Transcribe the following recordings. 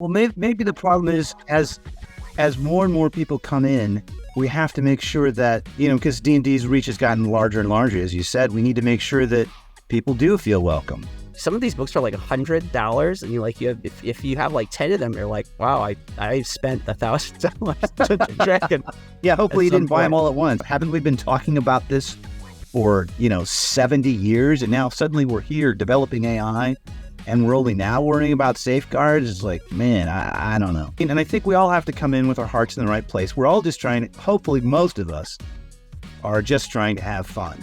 Well, maybe the problem is as more and more people come in, we have to make sure that, because D&D's reach has gotten larger and larger, as you said, we need to make sure that people do feel welcome. Some of these books are like $100, and if you have like 10 of them, you're like, wow, I spent $1,000 to Dragon. Yeah, hopefully you didn't buy them all at once. Haven't we been talking about this for 70 years, and now suddenly we're here developing AI, and we're only now worrying about safeguards? It's like, man, I don't know. And I think we all have to come in with our hearts in the right place. We're all just trying to, hopefully most of us are just trying to have fun.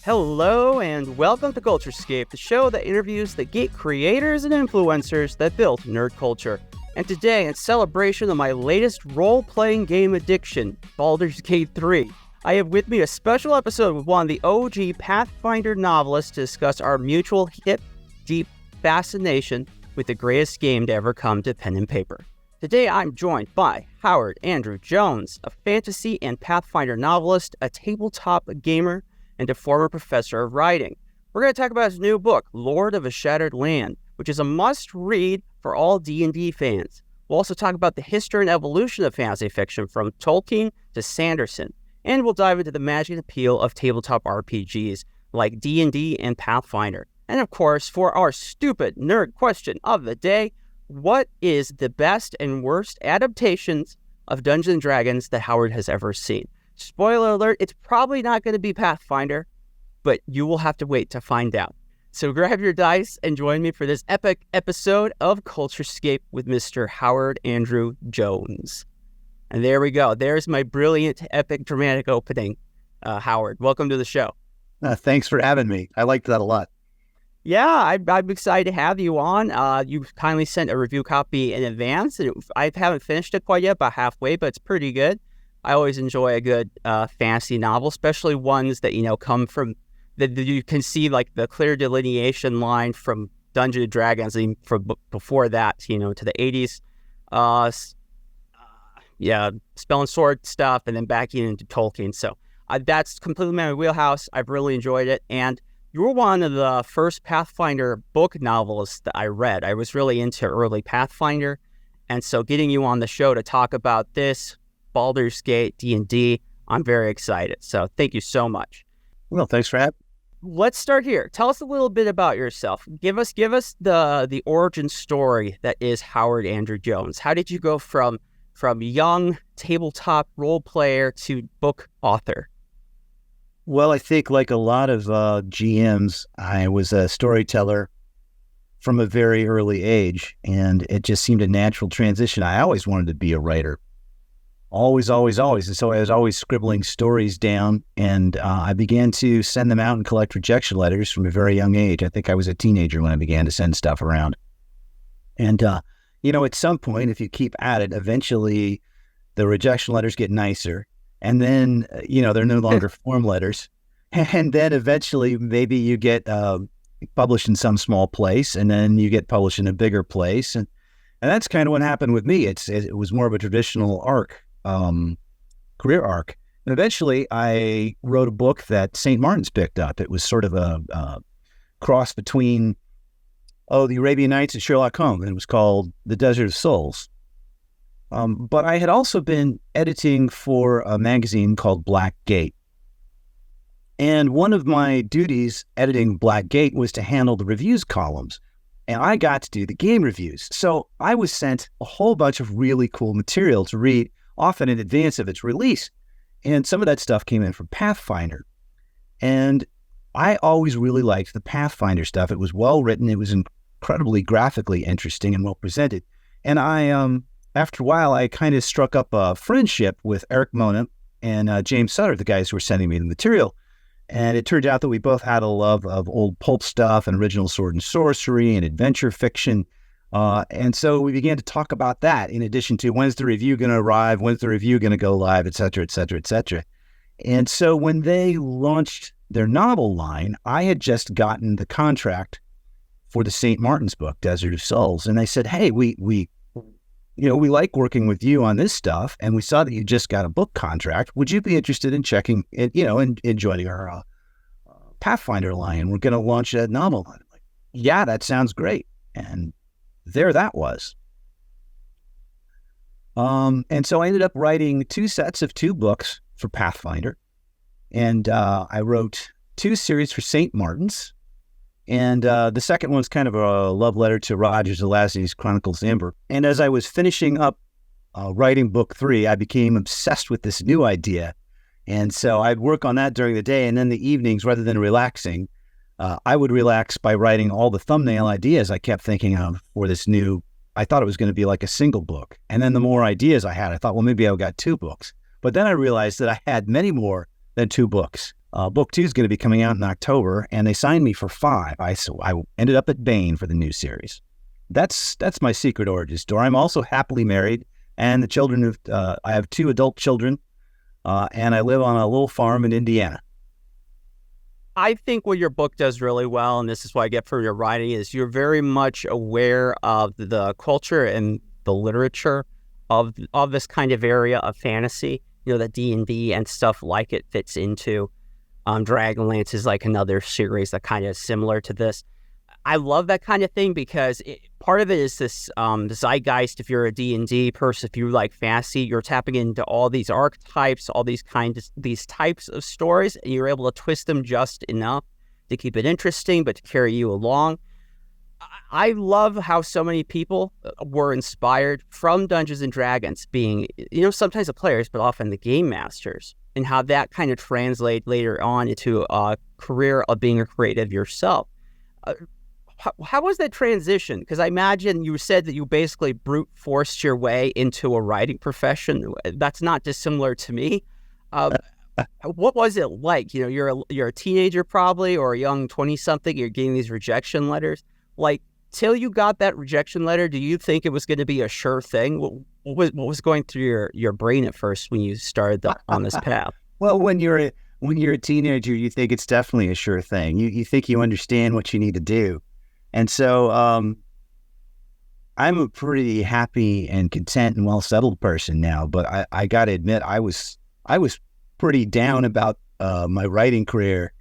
Hello and welcome to CultureScape, the show that interviews the Gate creators and influencers that built nerd culture. And today, in celebration of my latest role-playing game addiction, Baldurs Gate 3, I have with me a special episode with one of the OG Pathfinder novelists to discuss our mutual hip, deep fascination with the greatest game to ever come to pen and paper. Today, I'm joined by Howard Andrew Jones, a fantasy and Pathfinder novelist, a tabletop gamer, and a former professor of writing. We're going to talk about his new book, Lord of a Shattered Land, which is a must-read for all D&D fans. We'll also talk about the history and evolution of fantasy fiction from Tolkien to Sanderson, and we'll dive into the magic and appeal of tabletop RPGs like D&D and Pathfinder. And of course, for our stupid nerd question of the day, what is the best and worst adaptations of Dungeons & Dragons that Howard has ever seen? Spoiler alert, it's probably not going to be Pathfinder, but you will have to wait to find out. So grab your dice and join me for this epic episode of CultureScape with Mr. Howard Andrew Jones. And there we go. There's my brilliant, epic, dramatic opening. Howard, welcome to the show. Thanks for having me. I liked that a lot. Yeah, I'm excited to have you on. You kindly sent a review copy in advance. I haven't finished it quite yet, about halfway, but it's pretty good. I always enjoy a good fantasy novel, especially ones that, come from, that you can see like the clear delineation line from Dungeons & Dragons and from before that, to the 80s. Spell and sword stuff, and then back into Tolkien. So that's completely my wheelhouse. I've really enjoyed it. And you were one of the first Pathfinder book novelists that I read. I was really into early Pathfinder. And so getting you on the show to talk about this, Baldurs Gate, D&D, I'm very excited. So thank you so much. Well, thanks for having me. Let's start here. Tell us a little bit about yourself. Give us the origin story that is Howard Andrew Jones. How did you go from young tabletop role player to book author? Well, I think like a lot of GMs, I was a storyteller from a very early age, and it just seemed a natural transition. I always wanted to be a writer. Always. And so I was always scribbling stories down, and I began to send them out and collect rejection letters from a very young age. I think I was a teenager when I began to send stuff around. And, at some point, if you keep at it, eventually the rejection letters get nicer. And then, they're no longer form letters. And then eventually maybe you get published in some small place, and then you get published in a bigger place. And that's kind of what happened with me. It was more of a traditional career arc. And eventually I wrote a book that St. Martin's picked up. It was sort of a cross between, the Arabian Nights and Sherlock Holmes. And it was called The Desert of Souls. But I had also been editing for a magazine called Black Gate. And one of my duties editing Black Gate was to handle the reviews columns. And I got to do the game reviews. So I was sent a whole bunch of really cool material to read, often in advance of its release. And some of that stuff came in from Pathfinder. And I always really liked the Pathfinder stuff. It was well written. It was incredibly graphically interesting and well presented. And after a while, I kind of struck up a friendship with Eric Mona and James Sutter, the guys who were sending me the material. And it turned out that we both had a love of old pulp stuff and original sword and sorcery and adventure fiction. And so we began to talk about that in addition to when's the review going to arrive, when's the review going to go live, et cetera, et cetera, et cetera. And so when they launched their novel line, I had just gotten the contract for the St. Martin's book, Desert of Souls. And they said, hey, we like working with you on this stuff, and we saw that you just got a book contract. Would you be interested in checking, and joining our Pathfinder line. We're going to launch a novel. I'm like, yeah, that sounds great. And there that was. And so I ended up writing 2 sets of 2 books for Pathfinder. And I wrote 2 series for St. Martin's. And the second one's kind of a love letter to Roger Zelazny's Chronicles of Hamiver. And as I was finishing up writing book 3, I became obsessed with this new idea. And so I'd work on that during the day. And then the evenings, rather than relaxing, I would relax by writing all the thumbnail ideas I kept thinking of for this new. I thought it was going to be like a single book. And then the more ideas I had, I thought, well, maybe I've got 2 books. But then I realized that I had many more than 2 books. Book 2 is going to be coming out in October, and they signed me for 5. So I ended up at Bain for the new series. That's my secret origin story. I'm also happily married, and the children I have 2 adult children, and I live on a little farm in Indiana. I think what your book does really well, and this is what I get from your writing, is you're very much aware of the culture and the literature of this kind of area of fantasy. That D&D and stuff like it fits into. Dragonlance is like another series that kind of is similar to this. I love that kind of thing because part of it is this the zeitgeist. If you're a D&D person, if you like fantasy, you're tapping into all these archetypes, all these types of stories, and you're able to twist them just enough to keep it interesting, but to carry you along. I love how so many people were inspired from Dungeons and Dragons, being, sometimes the players, but often the game masters, and how that kind of translates later on into a career of being a creative yourself. How was that transition? Because I imagine you said that you basically brute forced your way into a writing profession. That's not dissimilar to me. What was it like? You're a teenager probably, or a young 20-something. You're getting these rejection letters. Like, till you got that rejection letter, do you think it was going to be a sure thing? What was going through your brain at first when you started on this path? Well, when you're a teenager, you think it's definitely a sure thing. You think you understand what you need to do. And so I'm a pretty happy and content and well-settled person now, but I got to admit, I was pretty down about my writing career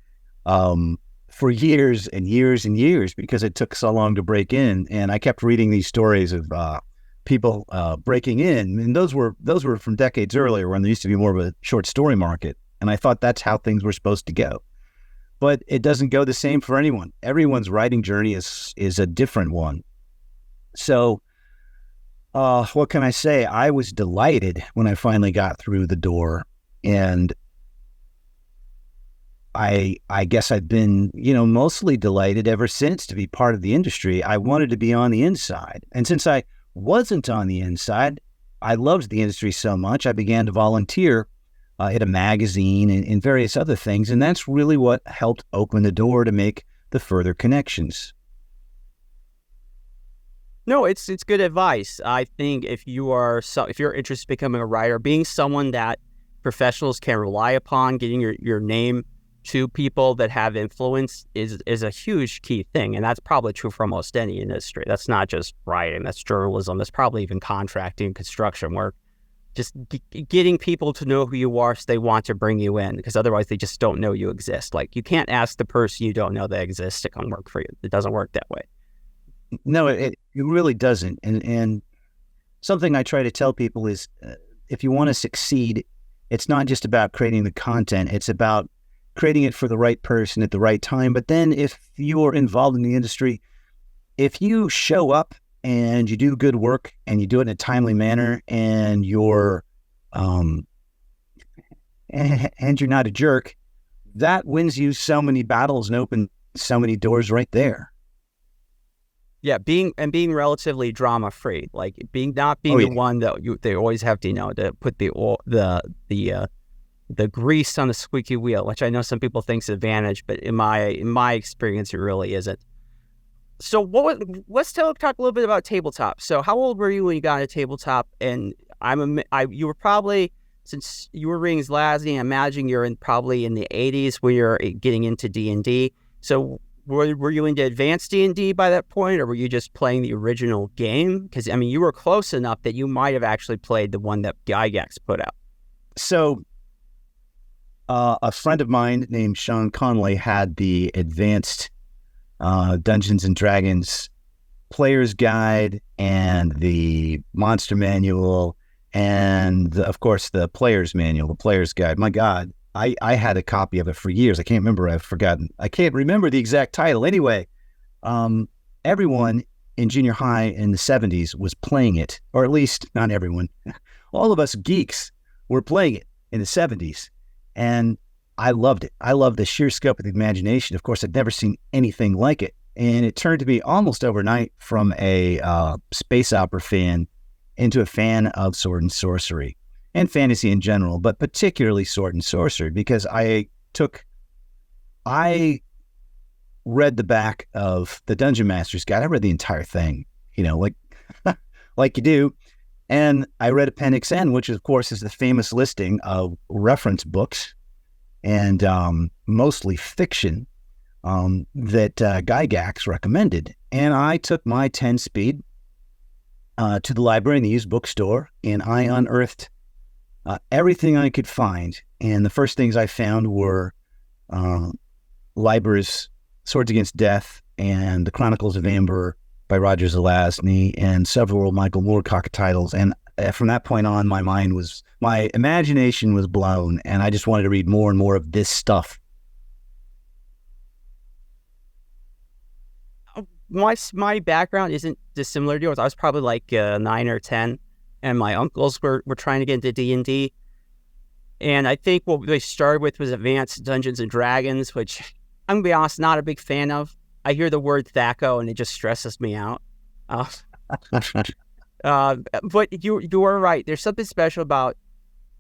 for years and years and years because it took so long to break in. And I kept reading these stories of people breaking in, and those were from decades earlier when there used to be more of a short story market. And I thought that's how things were supposed to go. But it doesn't go the same for anyone. Everyone's writing journey is a different one. So what can I say? I was delighted when I finally got through the door. And I guess I've been, mostly delighted ever since to be part of the industry. I wanted to be on the inside. And since I wasn't on the inside, I loved the industry so much, I began to volunteer at a magazine and various other things. And that's really what helped open the door to make the further connections. No, it's good advice. I think if you're interested in becoming a writer, being someone that professionals can rely upon, getting your name to people that have influence is a huge key thing. And that's probably true for almost any industry. That's not just writing, that's journalism, that's probably even contracting, construction work. Just getting people to know who you are so they want to bring you in, because otherwise they just don't know you exist. Like, you can't ask the person you don't know they exist to come work for you. It doesn't work that way. No, it really doesn't. And something I try to tell people is if you want to succeed, it's not just about creating the content. It's about creating it for the right person at the right time. But then if you're involved in the industry, if you show up and you do good work and you do it in a timely manner and you're and you're not a jerk, that wins you so many battles and opens so many doors right there. Yeah, being relatively drama free, like not being the one that they always have to to put the grease on the squeaky wheel, which I know some people think is an advantage, but in my experience, it really isn't. So let's talk a little bit about tabletop. So how old were you when you got into tabletop? And you were probably, since you were reading Zelazny, I imagine you're probably in the 80s when you're getting into D&D. So were you into advanced D&D by that point, or were you just playing the original game? Because, you were close enough that you might have actually played the one that Gygax put out. So A friend of mine named Sean Conley had the advanced Dungeons and Dragons player's guide and the monster manual and of course the player's manual, the player's guide. My God, I had a copy of it for years. I can't remember. I've forgotten. I can't remember the exact title. Anyway, everyone in junior high in the 70s was playing it, or at least not everyone. All of us geeks were playing it in the 70s. And I loved it. I loved the sheer scope of the imagination. Of course, I'd never seen anything like it. And it turned to me almost overnight from a space opera fan into a fan of sword and sorcery and fantasy in general, but particularly sword and sorcery, because I read the back of the Dungeon Master's Guide. I read the entire thing, like you do. And I read Appendix N, which of course is the famous listing of reference books and mostly fiction that Gygax recommended. And I took my 10-speed to the library in the used bookstore, and I unearthed everything I could find. And the first things I found were Leiber's Swords Against Death and the Chronicles of Hamiver by Roger Zelazny and several Michael Moorcock titles. And from that point on, my imagination was blown, and I just wanted to read more and more of this stuff. My background isn't dissimilar to yours. I was probably like 9 or 10, and my uncles were trying to get into D&D. And I think what they started with was Advanced Dungeons and Dragons, which I'm going to be honest, not a big fan of. I hear the word THACO, and it just stresses me out. But you are right. There's something special about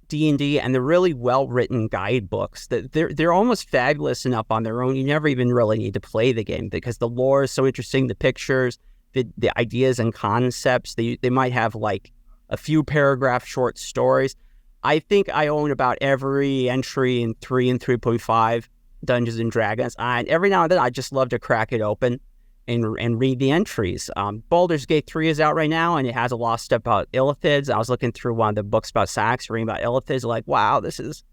D&D and the really well-written guidebooks that they're almost fabulous enough on their own. You never even really need to play the game because the lore is so interesting, the pictures, the ideas and concepts. They might have like a few paragraph short stories. I think I own about every entry in 3 and 3.5 Dungeons and Dragons, and every now and then I just love to crack it open and read the entries. Baldurs Gate 3 is out right now, and it has a lot of stuff about illithids. I was looking through one of the books about Sax, reading about illithids, like, wow, this is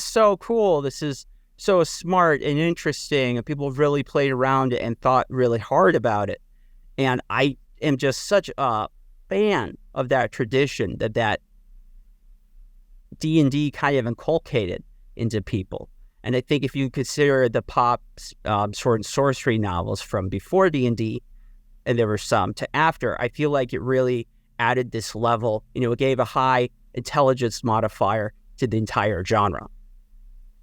so cool. This is so smart and interesting, and people have really played around it and thought really hard about it. And I am just such a fan of that tradition that D&D kind of inculcated into people. And I think if you consider the pop sword and sorcery novels from before D&D, and there were some, to after, I feel like it really added this level. It gave a high intelligence modifier to the entire genre.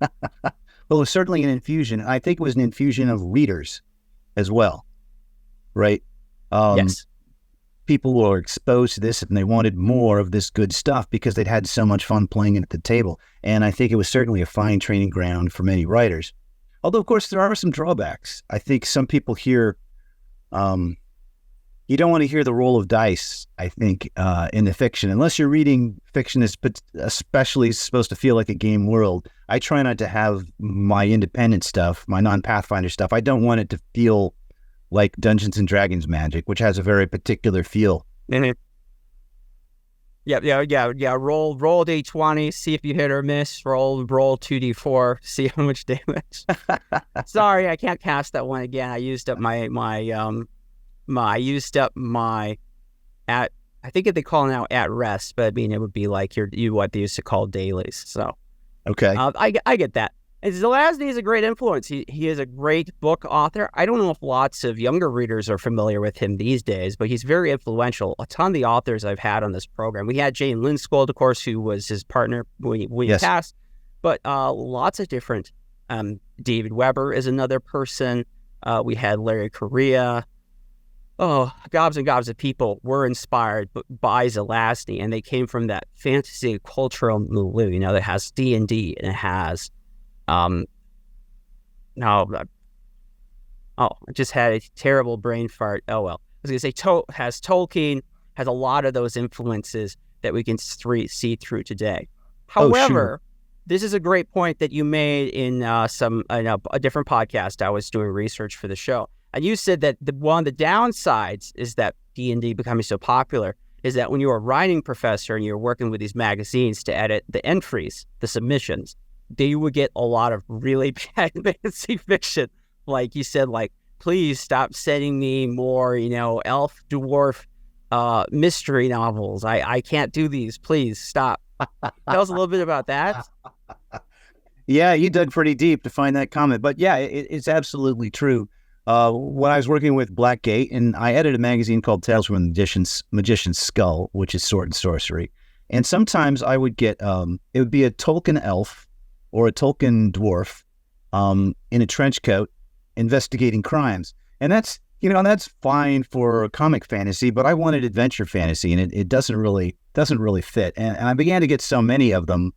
Well, it was certainly an infusion. I think it was an infusion of readers as well, right? Yes. People were exposed to this and they wanted more of this good stuff because they'd had so much fun playing it at the table. And I think it was certainly a fine training ground for many writers. Although, of course, there are some drawbacks. I think some people hear, you don't want to hear the roll of dice, I think, in the fiction. Unless you're reading fiction that's especially supposed to feel like a game world. I try not to have my independent stuff, my non-Pathfinder stuff. I don't want it to feel like Dungeons and Dragons magic, which has a very particular feel. Mm-hmm. Yeah. Roll D20, see if you hit or miss. Roll 2D4, see how much damage. Sorry, I can't cast that one again. I used up my I think they call it now at rest, but I mean it would be like what they used to call dailies. So okay, I get that. And Zelazny is a great influence. He is a great book author. I don't know if lots of younger readers are familiar with him these days, but he's very influential. A ton of the authors I've had on this program. We had Jane Lindskold, of course, who was his partner when he passed, but lots of different. David Weber is another person. We had Larry Correa. Oh, gobs and gobs of people were inspired by Zelazny, and they came from that fantasy cultural milieu, that has D&D and it has I just had a terrible brain fart. Oh, well. I was going to say, has Tolkien, has a lot of those influences that we can see through today. However, this is a great point that you made in a different podcast. I was doing research for the show. And you said that one of the downsides is that D&D becoming so popular is that when you're a writing professor and you're working with these magazines to edit the entries, the submissions, they would get a lot of really bad fantasy fiction. Like you said, like, please stop sending me more, elf, dwarf, mystery novels. I can't do these. Please stop. Tell us a little bit about that. Yeah, you dug pretty deep to find that comment. But yeah, it's absolutely true. When I was working with Black Gate, and I edited a magazine called Tales from the Magician's Skull, which is sword and sorcery. And sometimes I would get, it would be a Tolkien elf or a Tolkien dwarf in a trench coat investigating crimes. And that's fine for comic fantasy, but I wanted adventure fantasy, and it doesn't really fit. And I began to get so many of them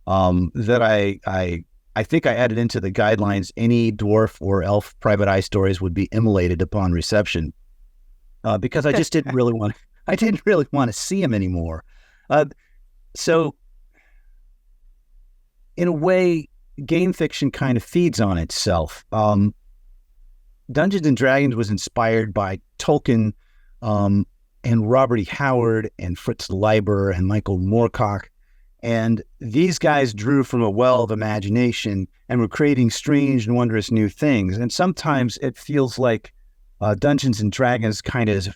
that I think I added into the guidelines any dwarf or elf private eye stories would be immolated upon reception, because I just didn't really want to see them anymore. So in a way, game fiction kind of feeds on itself. Dungeons and Dragons was inspired by Tolkien and Robert E. Howard and Fritz Leiber and Michael Moorcock. And these guys drew from a well of imagination and were creating strange and wondrous new things. And sometimes it feels like Dungeons and Dragons kind of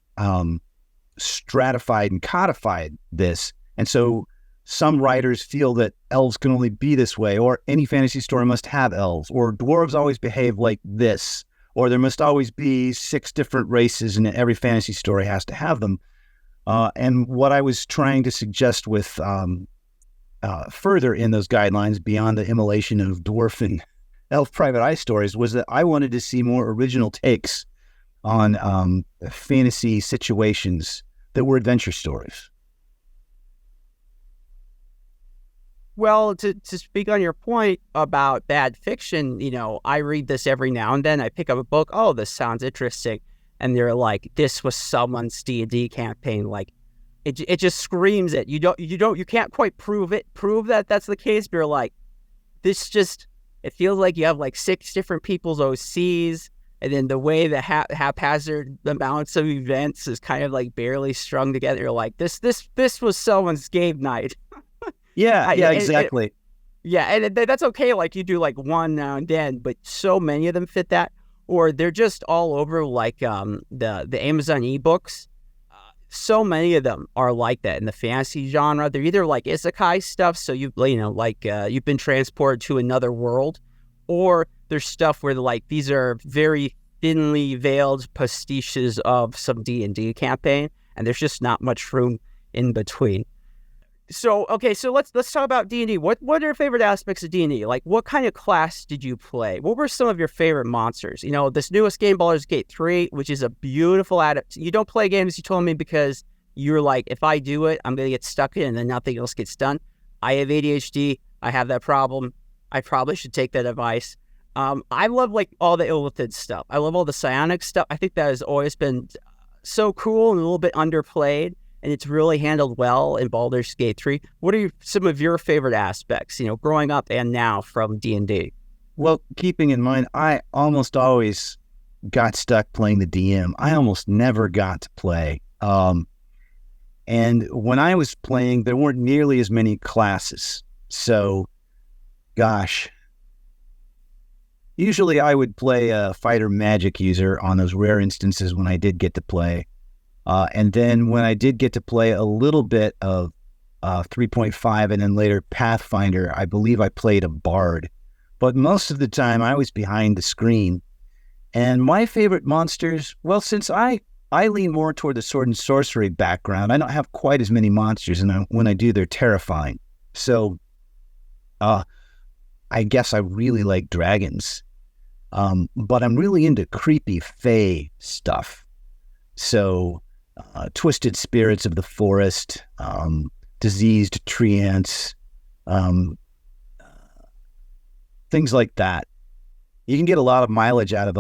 stratified and codified this. And so some writers feel that elves can only be this way, or any fantasy story must have elves, or dwarves always behave like this, or there must always be 6 different races and every fantasy story has to have them. And what I was trying to suggest with further in those guidelines, beyond the immolation of dwarf and elf private eye stories, was that I wanted to see more original takes on fantasy situations that were adventure stories. Well, to speak on your point about bad fiction, I read this every now and then. I pick up a book. Oh, this sounds interesting. And they're like, this was someone's D&D campaign. Like, it just screams it. You can't quite prove that that's the case. But you're like, it feels like you have like 6 different people's OCs. And then the way the haphazard amounts of events is kind of like barely strung together. You're like, this was someone's game night. Yeah, exactly. And that's okay. Like, you do like one now and then, but so many of them fit that, or they're just all over. Like the Amazon ebooks, so many of them are like that in the fantasy genre. They're either like isekai stuff, so you've been transported to another world, or there's stuff where like these are very thinly veiled pastiches of some D&D campaign, and there's just not much room in between. So, okay, so let's talk about D&D. What are your favorite aspects of D&D? Like, what kind of class did you play? What were some of your favorite monsters? This newest game, Baldurs Gate 3, which is a beautiful adaptation. You don't play games, you told me, because you're like, if I do it, I'm going to get stuck in and then nothing else gets done. I have ADHD. I have that problem. I probably should take that advice. I love, like, all the Illithid stuff. I love all the psionic stuff. I think that has always been so cool and a little bit underplayed. And it's really handled well in Baldurs Gate 3. What are some of your favorite aspects, growing up and now from D&D? Well, keeping in mind, I almost always got stuck playing the DM. I almost never got to play. And when I was playing, there weren't nearly as many classes. So, gosh. Usually I would play a fighter magic user on those rare instances when I did get to play. And then when I did get to play a little bit of 3.5 and then later Pathfinder, I believe I played a bard. But most of the time I was behind the screen. And my favorite monsters, well, since I lean more toward the sword and sorcery background, I don't have quite as many monsters, and when I do, they're terrifying. So I guess I really like dragons. But I'm really into creepy fae stuff. So twisted spirits of the forest, diseased treants, things like that. You can get a lot of mileage out of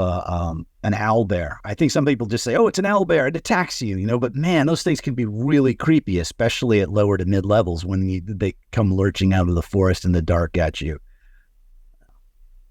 an owlbear. I think some people just say, oh, it's an owlbear, it attacks you, but man, those things can be really creepy, especially at lower to mid levels when they come lurching out of the forest in the dark at you.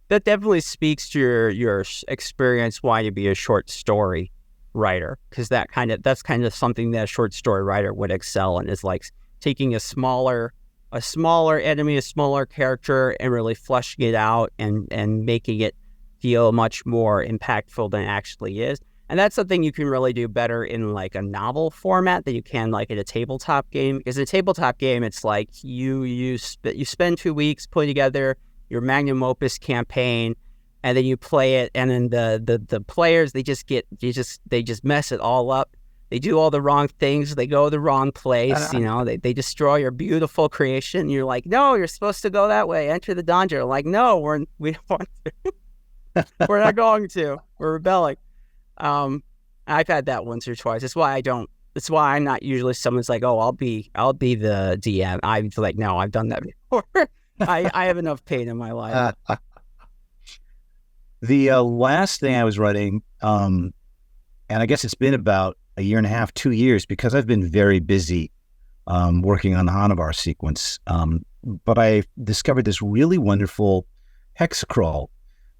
That definitely speaks to your experience wanting to be a short story writer, because that's kind of something that a short story writer would excel in, is like taking a smaller a smaller enemy, a smaller character, and really fleshing it out and making it feel much more impactful than it actually is. And that's something you can really do better in like a novel format than you can like in a tabletop game. Because in a tabletop game, it's like you spend 2 weeks putting together your magnum opus campaign, and then you play it, and then the players they just mess it all up. They do all the wrong things. They go the wrong place. They destroy your beautiful creation. You're like, no, you're supposed to go that way. Enter the dungeon. Like, no, we don't want to. We're not going to. We're rebelling. I've had that once or twice. That's why I'm not usually someone's like, oh, I'll be the DM. I'm like, no, I've done that before. I have enough pain in my life. The last thing I was writing, and I guess it's been about a year and a half, 2 years, because I've been very busy working on the Hamiver sequence. But I discovered this really wonderful hex crawl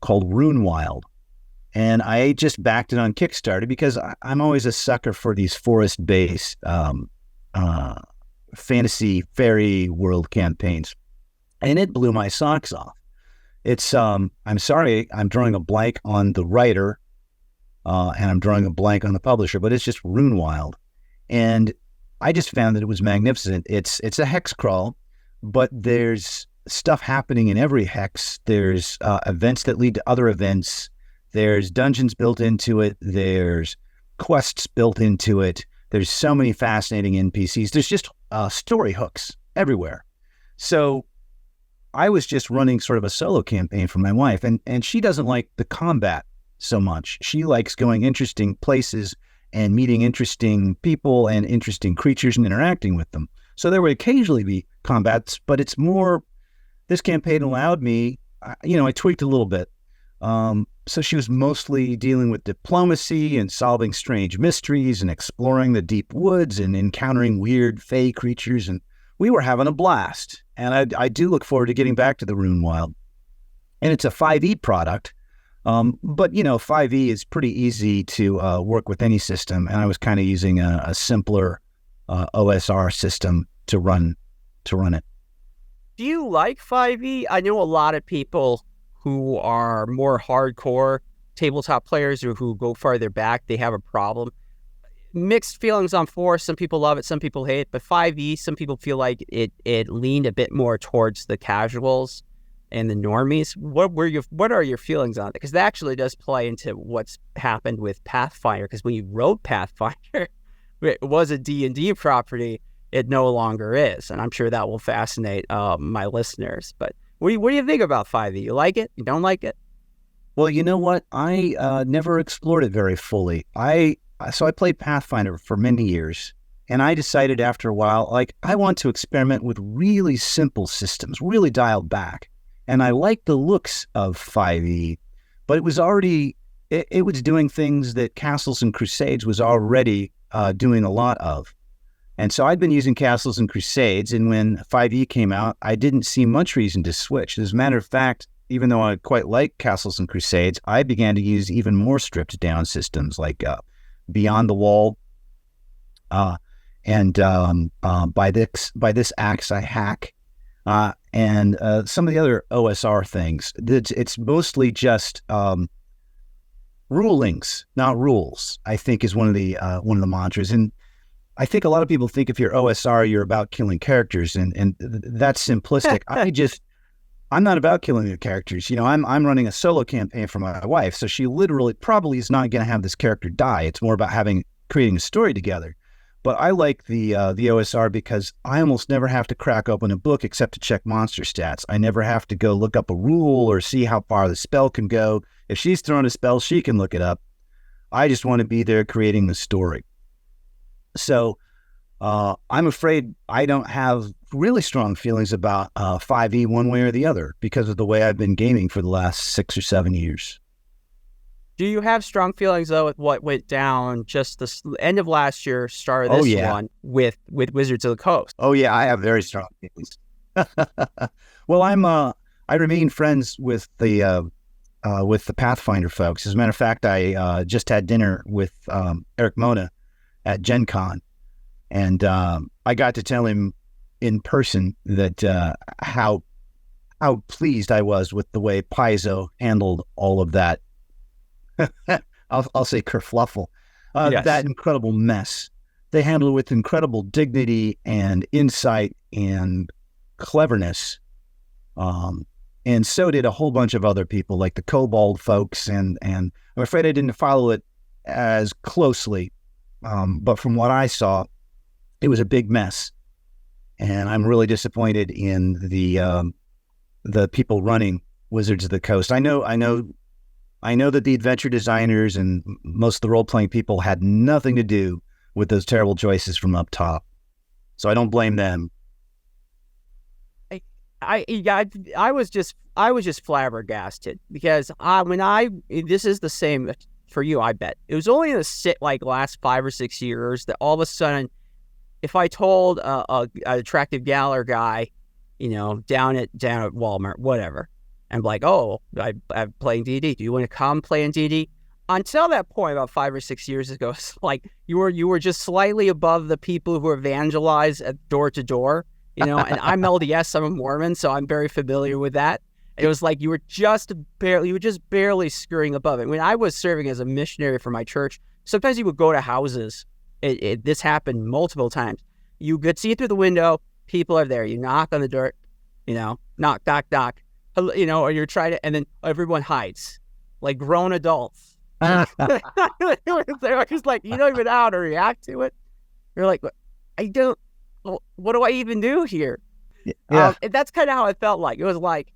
called Runewild. And I just backed it on Kickstarter because I'm always a sucker for these forest-based fantasy fairy world campaigns. And it blew my socks off. It's, I'm sorry, I'm drawing a blank on the writer, and I'm drawing a blank on the publisher, but it's just Runewild. And I just found that it was magnificent. It's a hex crawl, but there's stuff happening in every hex. There's events that lead to other events. There's dungeons built into it. There's quests built into it. There's so many fascinating NPCs. There's just story hooks everywhere. So I was just running sort of a solo campaign for my wife, and she doesn't like the combat so much. She likes going interesting places and meeting interesting people and interesting creatures and interacting with them. So there would occasionally be combats, but it's more, this campaign allowed me, I tweaked a little bit. So she was mostly dealing with diplomacy and solving strange mysteries and exploring the deep woods and encountering weird fey creatures. And we were having a blast. And I do look forward to getting back to the Runewild. And it's a 5e product. But 5e is pretty easy to work with any system. And I was kind of using a simpler OSR system to run it. Do you like 5e? I know a lot of people who are more hardcore tabletop players or who go farther back, they have a problem. Mixed feelings on 4. Some people love it, some people hate it. But 5e, some people feel like it leaned a bit more towards the casuals and the normies. What are your feelings on it? Because that actually does play into what's happened with Pathfinder. Because when you wrote Pathfinder, it was a D&D property. It no longer is, and I'm sure that will fascinate my listeners. But what do you think about 5e? You like it? You don't like it? Well, you know what? I never explored it very fully. So I played Pathfinder for many years, and I decided after a while, like, I want to experiment with really simple systems, really dialed back. And I liked the looks of 5e, but it was already, it was doing things that Castles and Crusades was already doing a lot of. And so I'd been using Castles and Crusades, and when 5e came out, I didn't see much reason to switch. As a matter of fact, even though I quite like Castles and Crusades, I began to use even more stripped down systems like Beyond the Wall, and by this axe I hack, and some of the other OSR things. It's mostly just rulings, not rules, I think is one of the mantras. And I think a lot of people think if you're OSR, you're about killing characters, and that's simplistic. I'm not about killing the characters. I'm running a solo campaign for my wife, so she literally probably is not going to have this character die. It's more about creating a story together. But I like the OSR because I almost never have to crack open a book except to check monster stats. I never have to go look up a rule or see how far the spell can go. If she's thrown a spell, she can look it up. I just want to be there creating the story. So I'm afraid I don't have really strong feelings about 5e one way or the other because of the way I've been gaming for the last 6 or 7 years. Do you have strong feelings, though, with what went down just the end of last year, start of this one, with Wizards of the Coast? Oh, yeah, I have very strong feelings. Well, I remain friends with the Pathfinder folks. As a matter of fact, I just had dinner with Eric Mona at Gen Con, and I got to tell him in person that how pleased I was with the way Paizo handled all of that. I'll say kerfluffle. Yes. That incredible mess. They handled it with incredible dignity and insight and cleverness. And so did a whole bunch of other people, like the Kobold folks. And I'm afraid I didn't follow it as closely. But from what I saw, it was a big mess. And I'm really disappointed in the people running Wizards of the Coast. I know that the adventure designers and most of the role-playing people had nothing to do with those terrible choices from up top. So I don't blame them. I was just flabbergasted because this is the same for you, I bet. It was only in the last 5 or 6 years that all of a sudden, if I told an attractive gal or guy, down at Walmart, whatever, and like, oh, I'm playing D&D. Do you want to come play in D&D? Until that point, about 5 or 6 years ago, it's like you were just slightly above the people who evangelize at door to door, And I'm LDS, I'm a Mormon, so I'm very familiar with that. It was like you were just barely scurrying above it. When I was serving as a missionary for my church, sometimes you would go to houses. This happened multiple times. You could see through the window, people are there. You knock on the door, knock, knock, knock. Or you're trying to, and then everyone hides, like grown adults. They're just like, you don't even know how to react to it. You're like, what do I even do here? Yeah. And that's kind of how it felt like. It was like,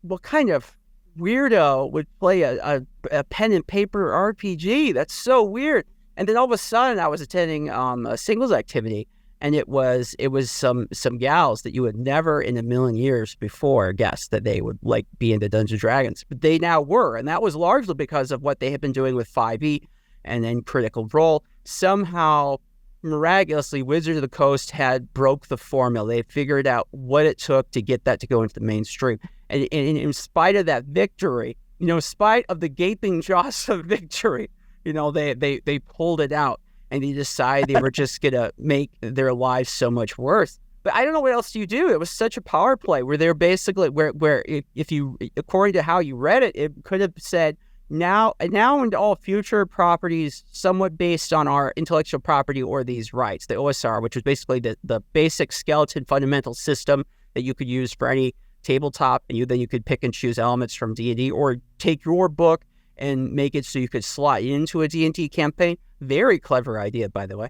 what kind of weirdo would play a pen and paper RPG? That's so weird. And then all of a sudden I was attending a singles activity, and it was some gals that you would never in a million years before guess that they would be into Dungeons and Dragons, but they now were, and that was largely because of what they had been doing with 5e and then Critical Role. Somehow, miraculously, Wizards of the Coast had broke the formula. They figured out what it took to get that to go into the mainstream, and in spite of that victory, in spite of the gaping jaws of victory, they pulled it out. And they decided they were just going to make their lives so much worse. But I don't know what else you do. It was such a power play where they're basically, where if you, according to how you read it, it could have said, now and all future properties somewhat based on our intellectual property or these rights, the OSR, which was basically the basic skeleton fundamental system that you could use for any tabletop, and then you could pick and choose elements from D&D, or take your book and make it so you could slot into a D&D campaign. Very clever idea, by the way.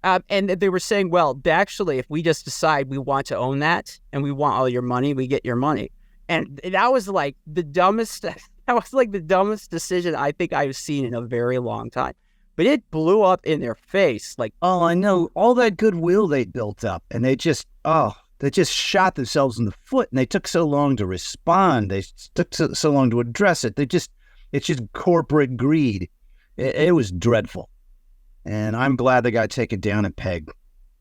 And they were saying, well, actually, if we just decide we want to own that and we want all your money, we get your money. And that was like the dumbest decision I think I've seen in a very long time. But it blew up in their face. Like, oh, I know, all that goodwill they built up, and they just shot themselves in the foot, and they took so long to respond. They took so long to address it. It's just corporate greed. It was dreadful. And I'm glad they got taken down a peg.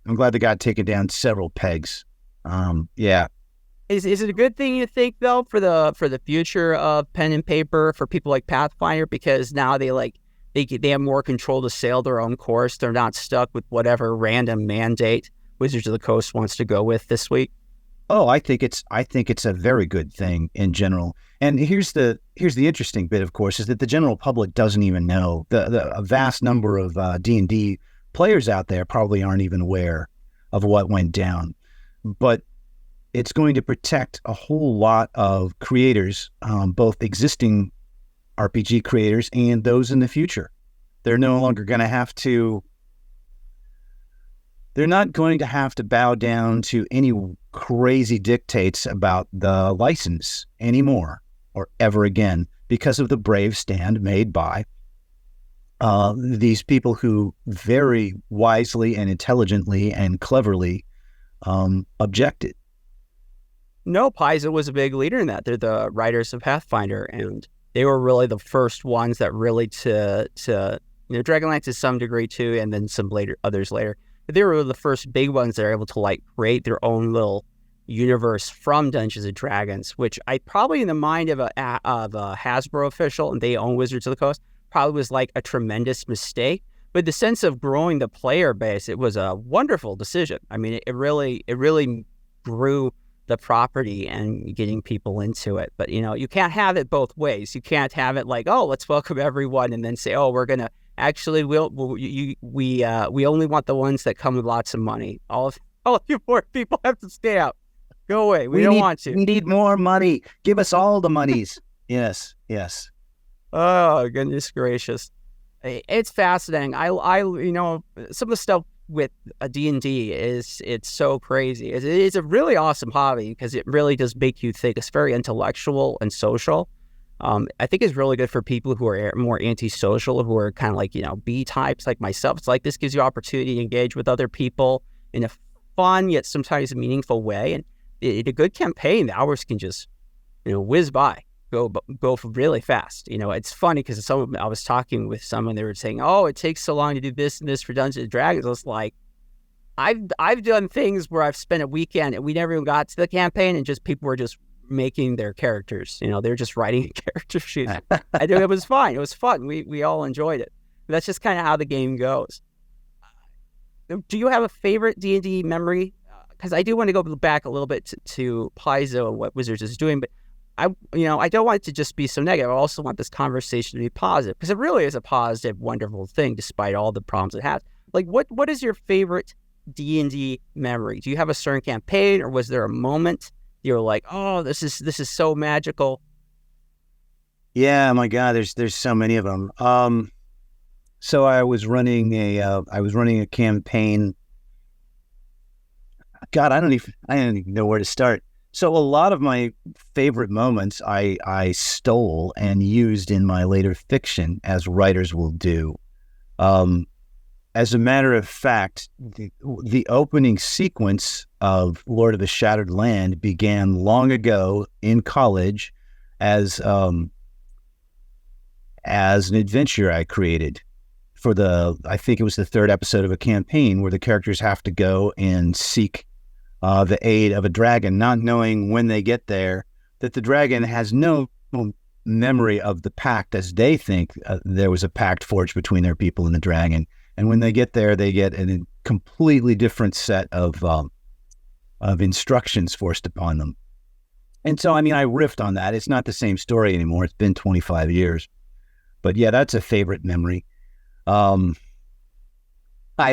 I'm glad they got taken down several pegs. Yeah. Is it a good thing, you think, though, for the future of pen and paper for people like Pathfinder, because now they have more control to sail their own course. They're not stuck with whatever random mandate Wizards of the Coast wants to go with this week? Oh, I think it's a very good thing in general. And here's the interesting bit, of course, is that the general public doesn't even know. A vast number of D&D players out there probably aren't even aware of what went down. But it's going to protect a whole lot of creators, both existing RPG creators and those in the future. They're no longer going to have to. They're not going to have to bow down to any crazy dictates about the license anymore or ever again, because of the brave stand made by these people who very wisely and intelligently and cleverly objected. No, Paizo was a big leader in that. They're the writers of Pathfinder, and they were really the first ones that really to Dragonlance to some degree too, and then some others later. But they were the first big ones that are able to create their own little universe from Dungeons and Dragons, which I probably, in the mind of a Hasbro official, and they own Wizards of the Coast, probably was a tremendous mistake. But the sense of growing the player base, it was a wonderful decision. I mean, it really grew the property and getting people into it. But, you can't have it both ways. You can't have it like, oh, let's welcome everyone and then say, oh, we're going to actually, we only want the ones that come with lots of money. All you poor people have to stay out. Go away. We don't want to. We need more money. Give us all the monies. Yes. Oh, goodness gracious. It's fascinating. I some of the stuff with a D&D it's so crazy. It's a really awesome hobby because it really does make you think. It's very intellectual and social. I think it's really good for people who are more antisocial, who are kind of like, B types like myself. It's like this gives you opportunity to engage with other people in a fun yet sometimes meaningful way. And in a good campaign, the hours can just, whiz by, go really fast. It's funny because I was talking with someone, they were saying, oh, it takes so long to do this and this for Dungeons and Dragons. I was like, I've done things where I've spent a weekend and we never even got to the campaign and just people were just making their characters. They're just writing character sheets. I think it was fine. It was fun. We all enjoyed it. That's just kind of how the game goes. Do you have a favorite D&D memory? Because I do want to go back a little bit to Paizo and what Wizards is doing, but I don't want it to just be so negative. I also want this conversation to be positive because it really is a positive, wonderful thing despite all the problems it has. Like, what is your favorite D&D memory? Do you have a certain campaign, or was there a moment you're like, oh, this is so magical? Yeah, my God, there's so many of them. So I was running a campaign. God, I don't even know where to start. So a lot of my favorite moments I stole and used in my later fiction, as writers will do. As a matter of fact, the opening sequence of Lord of the Shattered Land began long ago in college as an adventure I created for I think it was the third episode of a campaign where the characters have to go and seek the aid of a dragon, not knowing when they get there that the dragon has no memory of the pact as they think there was a pact forged between their people and the dragon. And when they get there, they get a completely different set of instructions forced upon them. And so, I riffed on that. It's not the same story anymore. It's been 25 years. But yeah, that's a favorite memory. I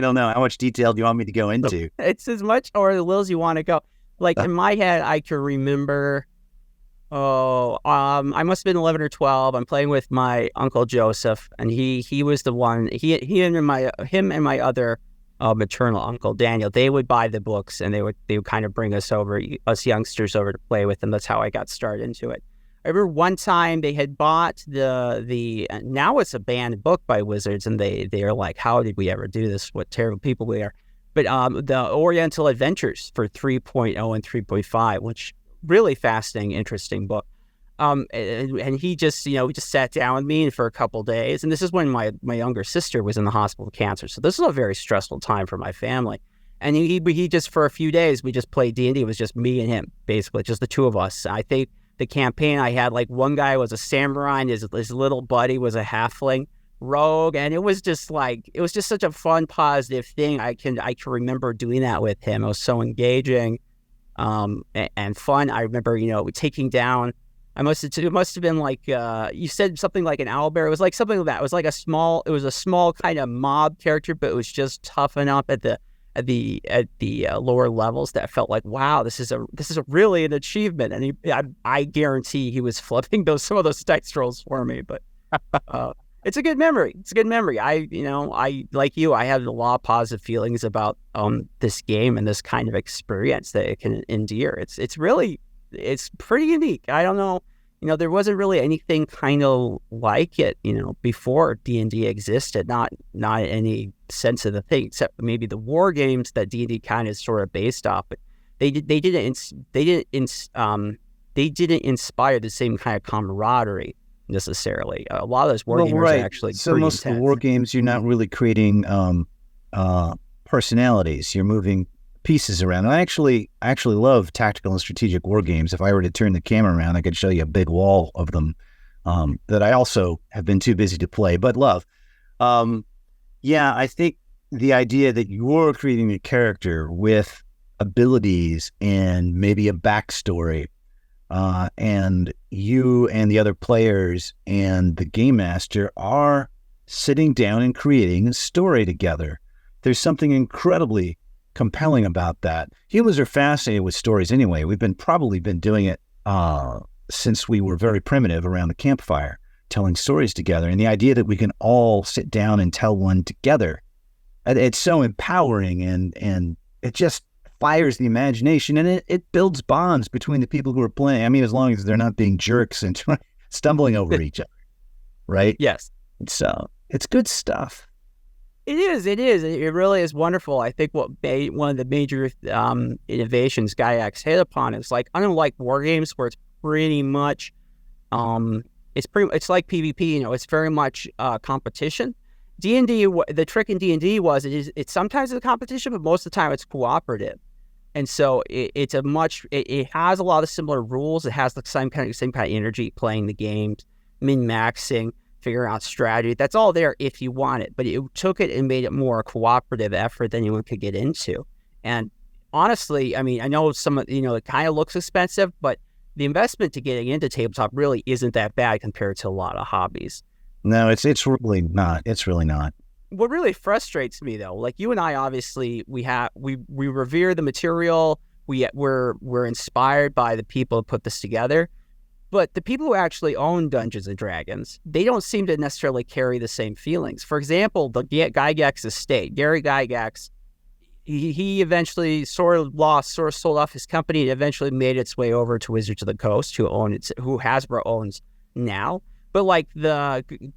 don't know. How much detail do you want me to go into? It's as much or as little as you want to go. Like in my head, I can remember, I must have been 11 or 12. I'm playing with my Uncle Joseph, and he was the one, him and my other maternal uncle, Daniel, they would buy the books and they would kind of bring us youngsters over to play with them. That's how I got started into it. I remember one time they had bought the now it's a banned book by Wizards, and they are like, how did we ever do this? What terrible people we are. But the Oriental Adventures for 3.0 and 3.5, which really fascinating, interesting book. And he just, we just sat down with me for a couple of days. And this is when my younger sister was in the hospital with cancer. So this was a very stressful time for my family. And he just, for a few days, we just played D&D. It was just me and him, basically, just the two of us. I think the campaign I had, like, one guy was a samurai and his little buddy was a halfling rogue, and it was just such a fun, positive thing. I can remember doing that with him. It was so engaging and fun. I remember, taking down, it must have been like, you said something like an owlbear. It was like something like that. It was like a small kind of mob character, but it was just tough enough at the lower levels that felt like, wow, this is really an achievement. And I guarantee he was flipping some of those dice rolls for me. But it's a good memory. I like you, I have a lot of positive feelings about this game and this kind of experience that it can endear. It's pretty unique. I don't know. There wasn't really anything kind of like it, before D&D existed. Not any sense of the thing, except maybe the war games that D&D kind of sort of based off. But they didn't inspire the same kind of camaraderie necessarily. A lot of those war games are actually so pretty most intense. of the war games, you're not really creating personalities. You're moving pieces around. I actually love tactical and strategic war games. If I were to turn the camera around, I could show you a big wall of them that I also have been too busy to play, but love. Yeah, I think the idea that you're creating a character with abilities and maybe a backstory. And you and the other players and the game master are sitting down and creating a story together. There's something incredibly compelling about that. Humans are fascinated with stories anyway. We've probably been doing it since we were very primitive around the campfire, telling stories together. And the idea that we can all sit down and tell one together, it's so empowering, and it just fires the imagination, and it builds bonds between the people who are playing. I mean, as long as they're not being jerks and stumbling over each other, right? Yes. So it's good stuff. It is. It really is wonderful. I think one of the major innovations Gygax hit upon is like, unlike war games where it's pretty much, it's like PvP. It's very much competition. D&D, the trick in D&D was it's sometimes a competition, but most of the time it's cooperative. And so it has a lot of similar rules. It has the same kind of energy, playing the games, min-maxing, figuring out strategy. That's all there if you want it. But it took it and made it more a cooperative effort than anyone could get into. And honestly, I mean, I know it kind of looks expensive, but the investment to getting into tabletop really isn't that bad compared to a lot of hobbies. No, it's really not. It's really not. What really frustrates me, though, like you and I, obviously, we revere the material. We're inspired by the people who put this together, but the people who actually own Dungeons and Dragons, they don't seem to necessarily carry the same feelings. For example, the Gygax estate, Gary Gygax, he eventually sort of sold off his company, and eventually made its way over to Wizards of the Coast, who Hasbro owns now. But like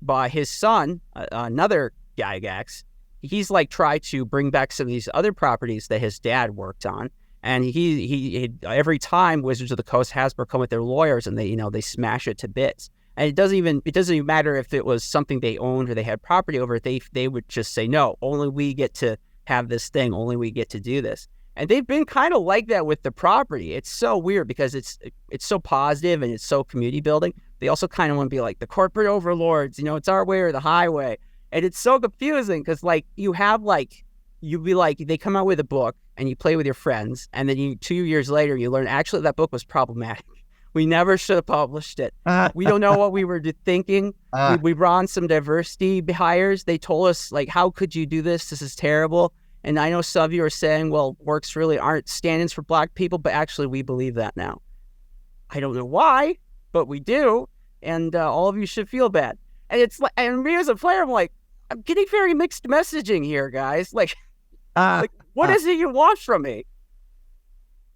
by his son, another Gygax, he's like tried to bring back some of these other properties that his dad worked on, and he every time Wizards of the Coast Hasbro come with their lawyers, and they smash it to bits. And it doesn't even matter if it was something they owned or they had property over it. They would just say, no, only we get to have this thing, only we get to do this. And they've been kind of like that with the property. It's so weird because it's so positive and it's so community building. They also kind of want to be like the corporate overlords, it's our way or the highway. And it's so confusing because you'd be like, they come out with a book and you play with your friends, and then 2 years later you learn actually that book was problematic. We never should have published it. We don't know what we were thinking. We brought on some diversity hires. They told us, like, how could you do this? This is terrible. And I know some of you are saying, well, works really aren't stand-ins for Black people, but actually we believe that now. I don't know why, but we do. And all of you should feel bad. And it's like, and me as a player, I'm like, I'm getting very mixed messaging here, guys. What is it you want from me?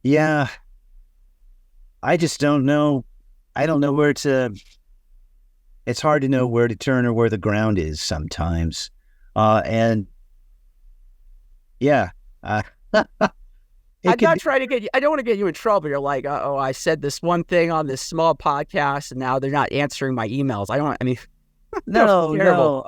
Yeah. I just don't know. I don't know it's hard to know where to turn or where the ground is sometimes. And yeah. I'm not trying to get you, I don't want to get you in trouble. You're like, I said this one thing on this small podcast and now they're not answering my emails. No.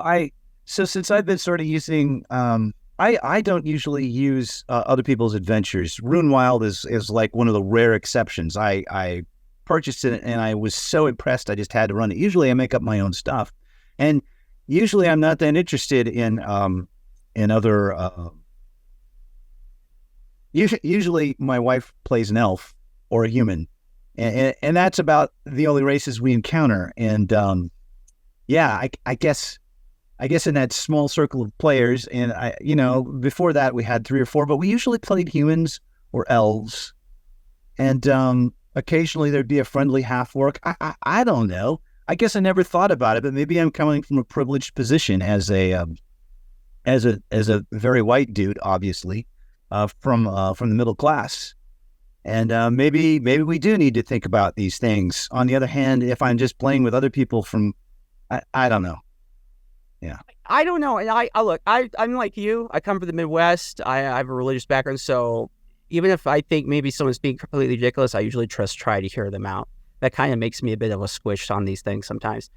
So since I've been sort of using, I don't usually use other people's adventures. Runewild is like one of the rare exceptions. I purchased it and I was so impressed I just had to run it. Usually I make up my own stuff, and usually I'm not that interested in other. Usually my wife plays an elf or a human, and that's about the only races we encounter. And I guess in that small circle of players, and before that we had 3 or 4, but we usually played humans or elves, and occasionally there'd be a friendly half-orc. I don't know. I guess I never thought about it, but maybe I'm coming from a privileged position as a very white dude, obviously, from the middle class, and maybe we do need to think about these things. On the other hand, if I'm just playing with other people I don't know. Yeah. I don't know. And I'm like you. I come from the Midwest. I have a religious background. So even if I think maybe someone's being completely ridiculous, I usually try to hear them out. That kind of makes me a bit of a squish on these things sometimes.